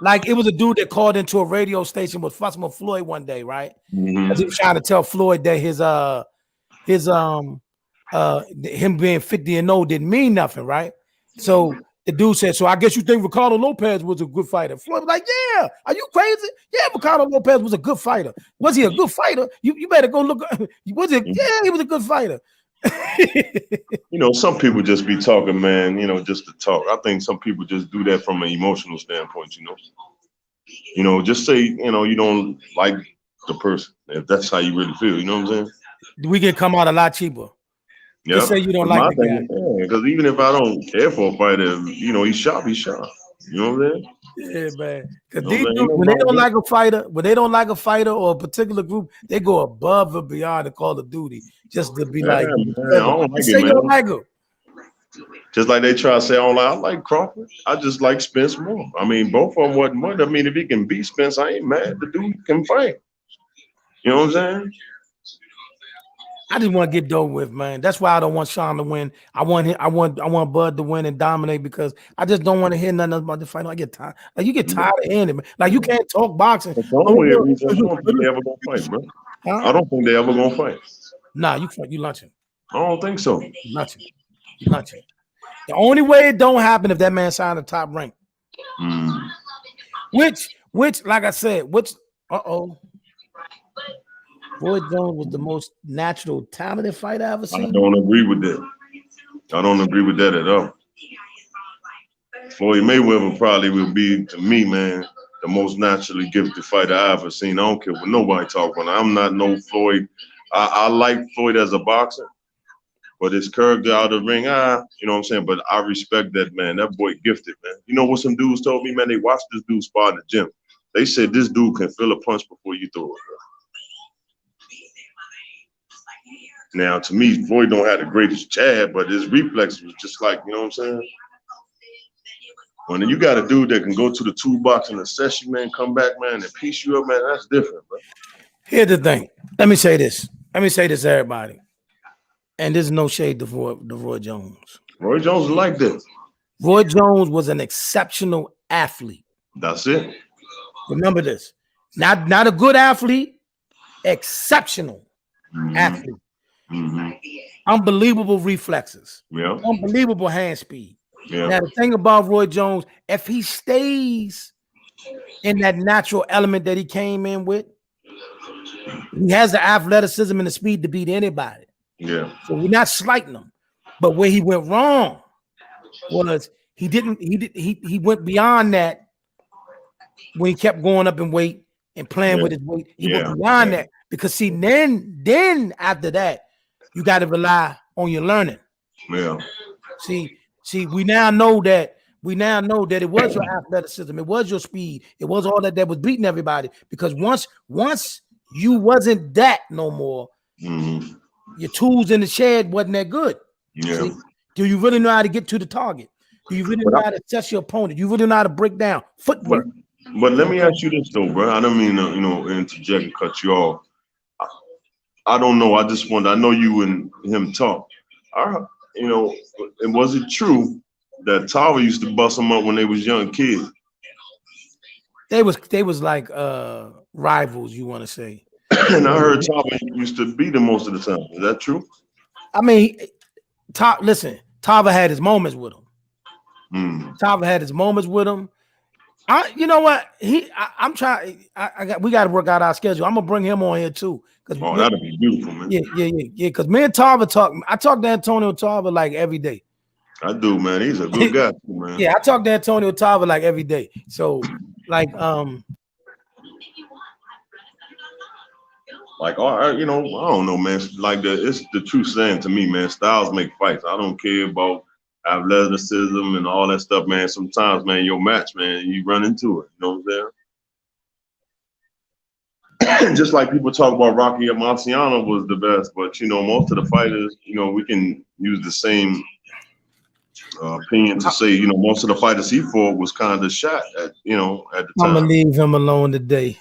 Like, it was a dude that called into a radio station with fussing with Floyd one day, right? Mm-hmm. He was trying to tell Floyd that him being 50-0 didn't mean nothing, right? So the dude said, so I guess you think Ricardo Lopez was a good fighter. Floyd was like, yeah, are you crazy? Yeah, Ricardo Lopez was a good fighter. Was he a good fighter? You better go look. Was it? Yeah, he was a good fighter. You know, some people just be talking, man, you know, just to talk. I think some people just do that from an emotional standpoint, you know. You know, just say, you know, you don't like the person, if that's how you really feel, you know what I'm saying? We can come out a lot cheaper. Yeah. Just say you don't like the guy. Because even if I don't care for a fighter, you know, he's sharp, he's sharp. You know what I'm saying? Yeah, man. Because when they don't like a fighter, or a particular group, they go above and beyond the Call of Duty just to be like, man, I don't like say you don't like him. Just like they try to say, I like Crawford. I just like Spence more. I mean, both of them wasn't much. I mean, if he can beat Spence, I ain't mad. The dude can fight. You know what I'm saying? I just want to get done with, man. That's why I don't want Sean to win. I want Bud to win and dominate, because I just don't want to hear nothing about the fight. I get tired. Like, you get tired of hearing it, man. Like, you can't talk boxing. I don't think they ever gonna fight, bro. Huh? I don't think they ever gonna fight. Nah, you lunching. I don't think so. Lunching. The only way it don't happen if that man signed a top rank. Which, like I said, Roy Jones was the most natural, talented fighter I ever seen. I don't agree with that. I don't agree with that at all. Floyd Mayweather probably will be, to me, man, the most naturally gifted fighter I ever seen. I don't care what nobody talk about. I'm not no Floyd. I like Floyd as a boxer, but his character out of the ring, you know what I'm saying? But I respect that, man. That boy gifted, man. You know what some dudes told me, man? They watched this dude spar in the gym. They said this dude can feel a punch before you throw it, bro. Now, to me, Floyd don't have the greatest jab, but his reflex was just like, you know what I'm saying? When you got a dude that can go to the toolbox and assess you, man, come back, man, and piece you up, man, that's different, bro. Here's the thing. Let me say this, everybody. And there's no shade to Roy Jones. Roy Jones is like this. Roy Jones was an exceptional athlete. That's it. Remember this. Not a good athlete, exceptional athlete. Unbelievable reflexes. Yeah. Unbelievable hand speed. Yeah. Now, the thing about Roy Jones, if he stays in that natural element that he came in with, he has the athleticism and the speed to beat anybody. Yeah. So we're not slighting him. But where he went wrong was he went beyond that when he kept going up in weight and playing with his weight. He went beyond that, because see, then after that, you got to rely on your learning. Yeah. See, we now know that it was your athleticism, it was your speed, it was all that was beating everybody. Because once you wasn't that no more, your tools in the shed wasn't that good. Yeah. See? Do you really know how to get to the target? Do you really know how to assess your opponent? Do you really know how to break down footwork? But let me ask you this though, bro. I don't mean to, interject and cut you off. I don't know. I know you and him talk. And was it true that Tava used to bust them up when they was young kids? They was like rivals, you want to say. And I heard Tava used to beat them most of the time. Is that true? I mean, Tava had his moments with him. Tava had his moments with him. You know what? I'm trying. We got to work out our schedule. I'm gonna bring him on here too. Oh, that'd be beautiful, man. Yeah. Because me and Tarver talk. I talk to Antonio Tarver like every day. I do, man. He's a good guy, too, man. Yeah, I talk to Antonio Tarver like every day. So, like, I don't know, man. Like it's the true saying to me, man. Styles make fights. I don't care about athleticism and all that stuff, man. Sometimes, man, your match, man, you run into it. You know what I'm saying? Just like people talk about Rocky Marciano was the best, but most of the fighters, we can use the same opinion to say, most of the fighters he fought was kind of shot at the time. I'm gonna leave him alone today.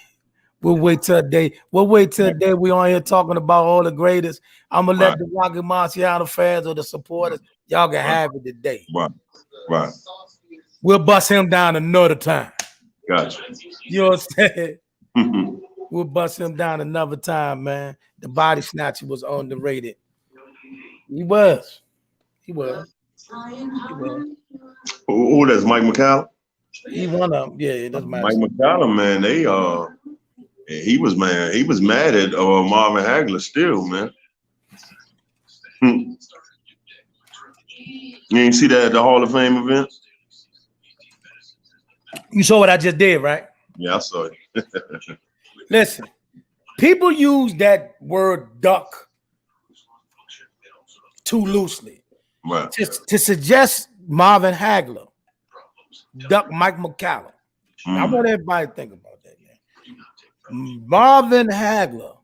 We'll wait till a day. We on here talking about all the greatest. I'm gonna let the Rocky Marciano fans or the supporters, y'all can have it today. Right. We'll bust him down another time. Gotcha. You know what I'm saying? We'll bust him down another time, man. The body snatcher was underrated. He was. Who that's Mike McCallum? He one of them. Yeah, it doesn't matter. Mike McCallum, man, he was mad at Marvin Hagler still, man. You ain't see that at the Hall of Fame event? You saw what I just did, right? Yeah, I saw it. Listen, people use that word duck too loosely. Right. To suggest Marvin Hagler duck Mike McCallum. I want everybody to think about that, man. Marvin Hagler.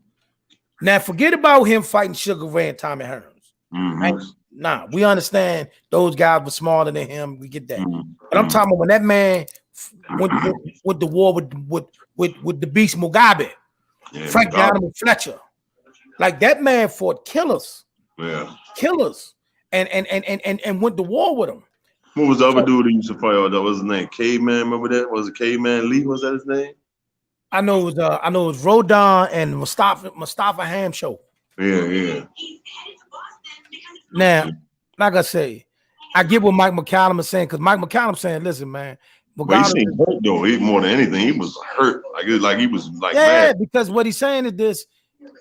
Now, forget about him fighting Sugar Ray and Tommy Hearns. Right? Nah, we understand those guys were smarter than him. We get that. But I'm talking about when that man went to war with the beast Mugabe, Frank Donovan Fletcher. Like that man fought killers. Yeah. Killers. And went to war with him. What was the other dude that used to fight? That was his name? Caveman, remember that? Was it Caveman Lee? Was that his name? I know it was Rodon and Mustafa Hamsho. Yeah. Now, like I say, I get what Mike McCallum is saying, because Mike McCallum saying, listen, man. But he seemed hurt though. He more than anything, he was hurt. Like he was like mad. Because what he's saying is this: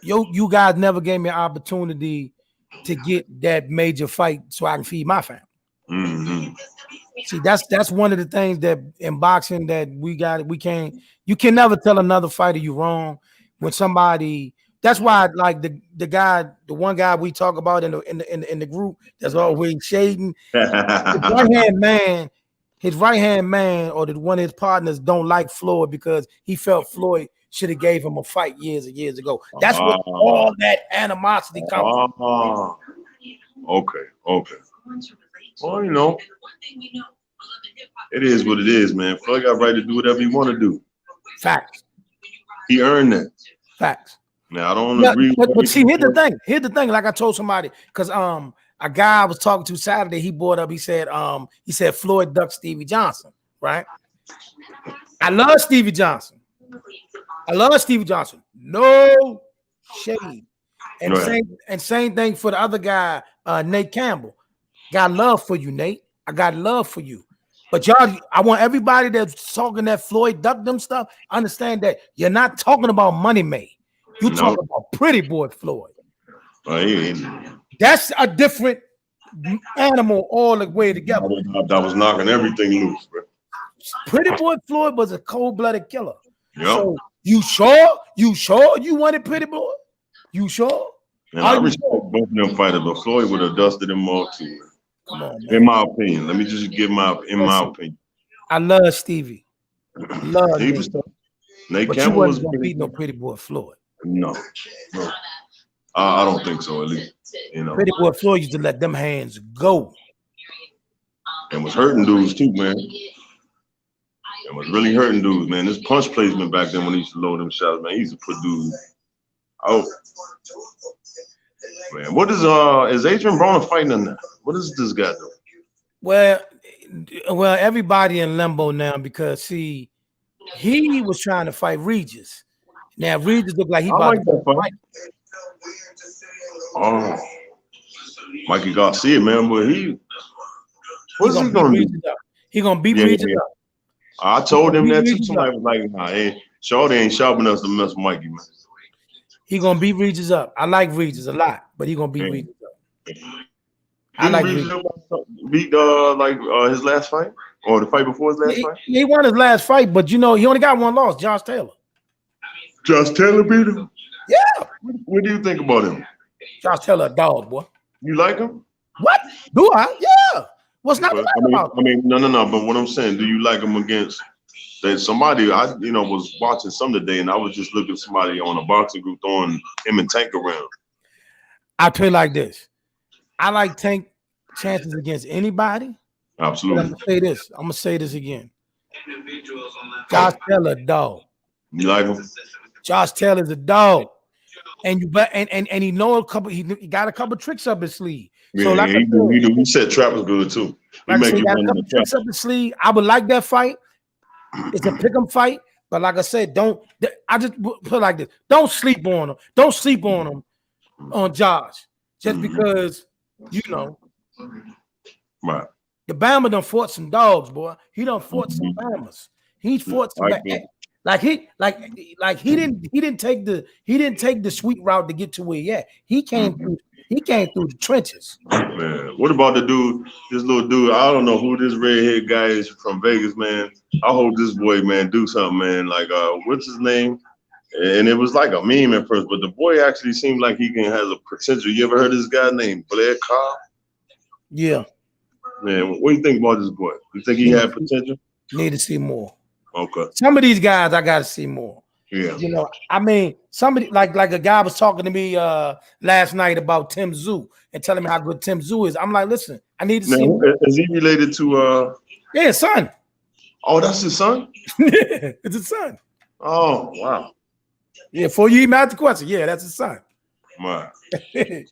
you guys never gave me an opportunity to get that major fight so I can feed my family. See, that's one of the things that in boxing that you can never tell another fighter you wrong when somebody. That's why, like the one guy we talk about in the group that's always shading. His right hand man, or one of his partners don't like Floyd because he felt Floyd should have gave him a fight years and years ago. That's what all that animosity comes from. Okay. Well, it is what it is, man. Floyd got right to do whatever he want to do. Facts. He earned that. Facts. Now I don't agree. But see, here's the thing. Like I told somebody, because a guy I was talking to Saturday, he brought up. He said Floyd ducked Stevie Johnson. Right. I love Stevie Johnson. No shade. And same thing for the other guy, Nate Campbell. Got love for you, Nate. I got love for you. But y'all, I want everybody that's talking that Floyd ducked them stuff, understand that you're not talking about Money May. You're talking about Pretty Boy Floyd. That's a different animal all the way together. That was knocking everything loose, bro. Pretty Boy Floyd was a cold-blooded killer. Yep. So you sure you wanted Pretty Boy? You sure? And I respect both of them fighters, but Floyd would have dusted them all too. Come on, man. In my opinion. Let me just give my opinion. I love Stevie. Love he Nate. was tough. Nate But Campbell you was wasn't gonna beat no Pretty Boy Floyd. No. I don't think so, at least. Pretty Boy Floyd used to let them hands go. And was hurting dudes too, man. And was really hurting dudes, man. This punch placement back then when he used to load them shots, man, he used to put dudes out. Man, what is Adrian Broner fighting in that? What is this guy doing? Well, everybody in limbo now because see, he was trying to fight Regis. Now Regis looked like he about to fight. Oh, Mikey Garcia, man, but what's he gonna do? He gonna beat Regis up. I told him He that too. Regis Somebody up. was like, nah, hey, Shorty ain't sharp enough to mess with Mikey, man. He gonna beat Regis up. I like Regis a lot, but he gonna beat Regis up. I Didn't like Regis Regis. beat his last fight or the fight before his last fight? He won his last fight, but you know he only got one loss. Josh Taylor. Josh Taylor beat him. Yeah. What do you think about him? Josh Taylor, a dog, boy. You like him? What? Do I? Yeah. What's not to like about him? I mean, no. But what I'm saying, do you like him against that somebody? I was watching some today, and I was just looking at somebody on a boxing group throwing him and Tank around. I tell you like this. I like Tank chances against anybody. Absolutely. I'm gonna say this again. Josh Taylor, dog. You like him? Josh Taylor's a dog. And he know a couple. He got a couple tricks up his sleeve. So Yeah, he set traps good too. Like I said, he got a couple tricks up his sleeve. I would like that fight. It's a pick'em fight, but like I said, I just put it like this: don't sleep on him. Don't sleep on him on Josh just because Right. The Bama done fought some dogs, boy. He done fought some Bamas. He fought some he didn't take the sweet route to get to where he at. He came through the trenches. Man, what about this little dude? I don't know who this redhead guy is from Vegas, man. I hope this boy, man, do something, man. Like, what's his name? And it was like a meme at first, but the boy actually seemed like he has a potential. You ever heard of this guy named Blair Carr? Yeah. Man, what do you think about this boy? You think he had potential? Need to see more. Okay. Some of these guys I got to see more. Yeah. I mean, somebody like a guy was talking to me last night about Tim Tszyu and telling me how good Tim Tszyu is. I'm like, listen, I need to see more. Is he related to Yeah, son. Oh, that's his son? It's his son. Oh, wow. Yeah, before you even ask the question, yeah, that's his son. Wow. Yeah.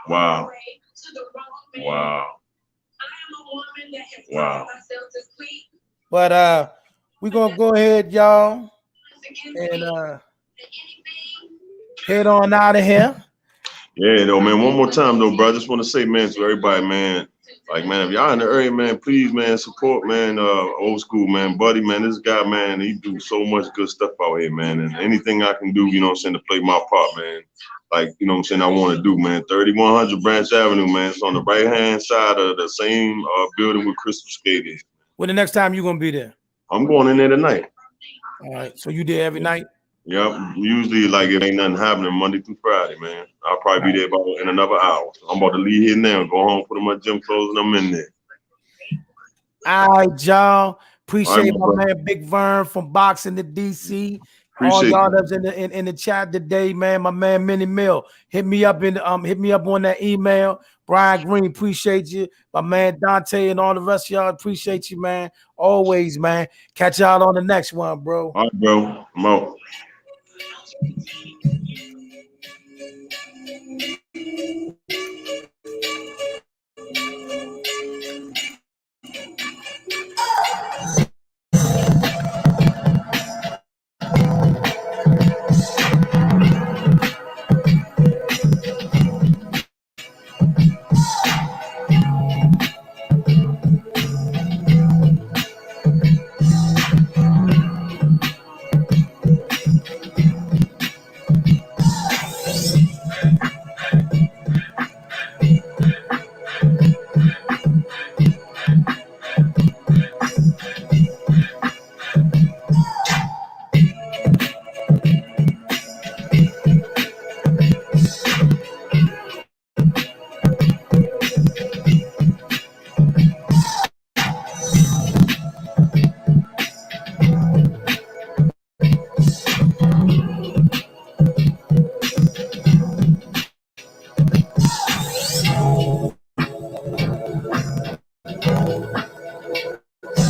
Wow. But we're gonna go ahead, y'all, and head on out of here. Yeah, though, man. One more time, though, bro. I just want to say, man, to everybody, man. Like, man, if y'all in the area, man, please, man, support, man, old school, man, buddy, man. This guy, man, he do so much good stuff out here, man. And anything I can do, to play my part, man. Like, I want to do, man. 3100 Branch Avenue, man. It's on the right-hand side of the same building with Crystal Skate is. When the next time you gonna be there? I'm going in there tonight. All right. So you there every night? Yep. Usually, like, if ain't nothing happening Monday through Friday, man. I'll probably be there about in another hour. So I'm about to leave here now, go home, put on my gym clothes, and I'm in there. All right, y'all. Appreciate my man Big Vern from Boxing to DC. All y'all that's in the chat today, man. My man Minnie Mill. Hit me up on that email. Brian Green, appreciate you. My man Dante and all the rest of y'all, appreciate you, man. Always, man. Catch y'all on the next one, bro. All right, bro. I'm out.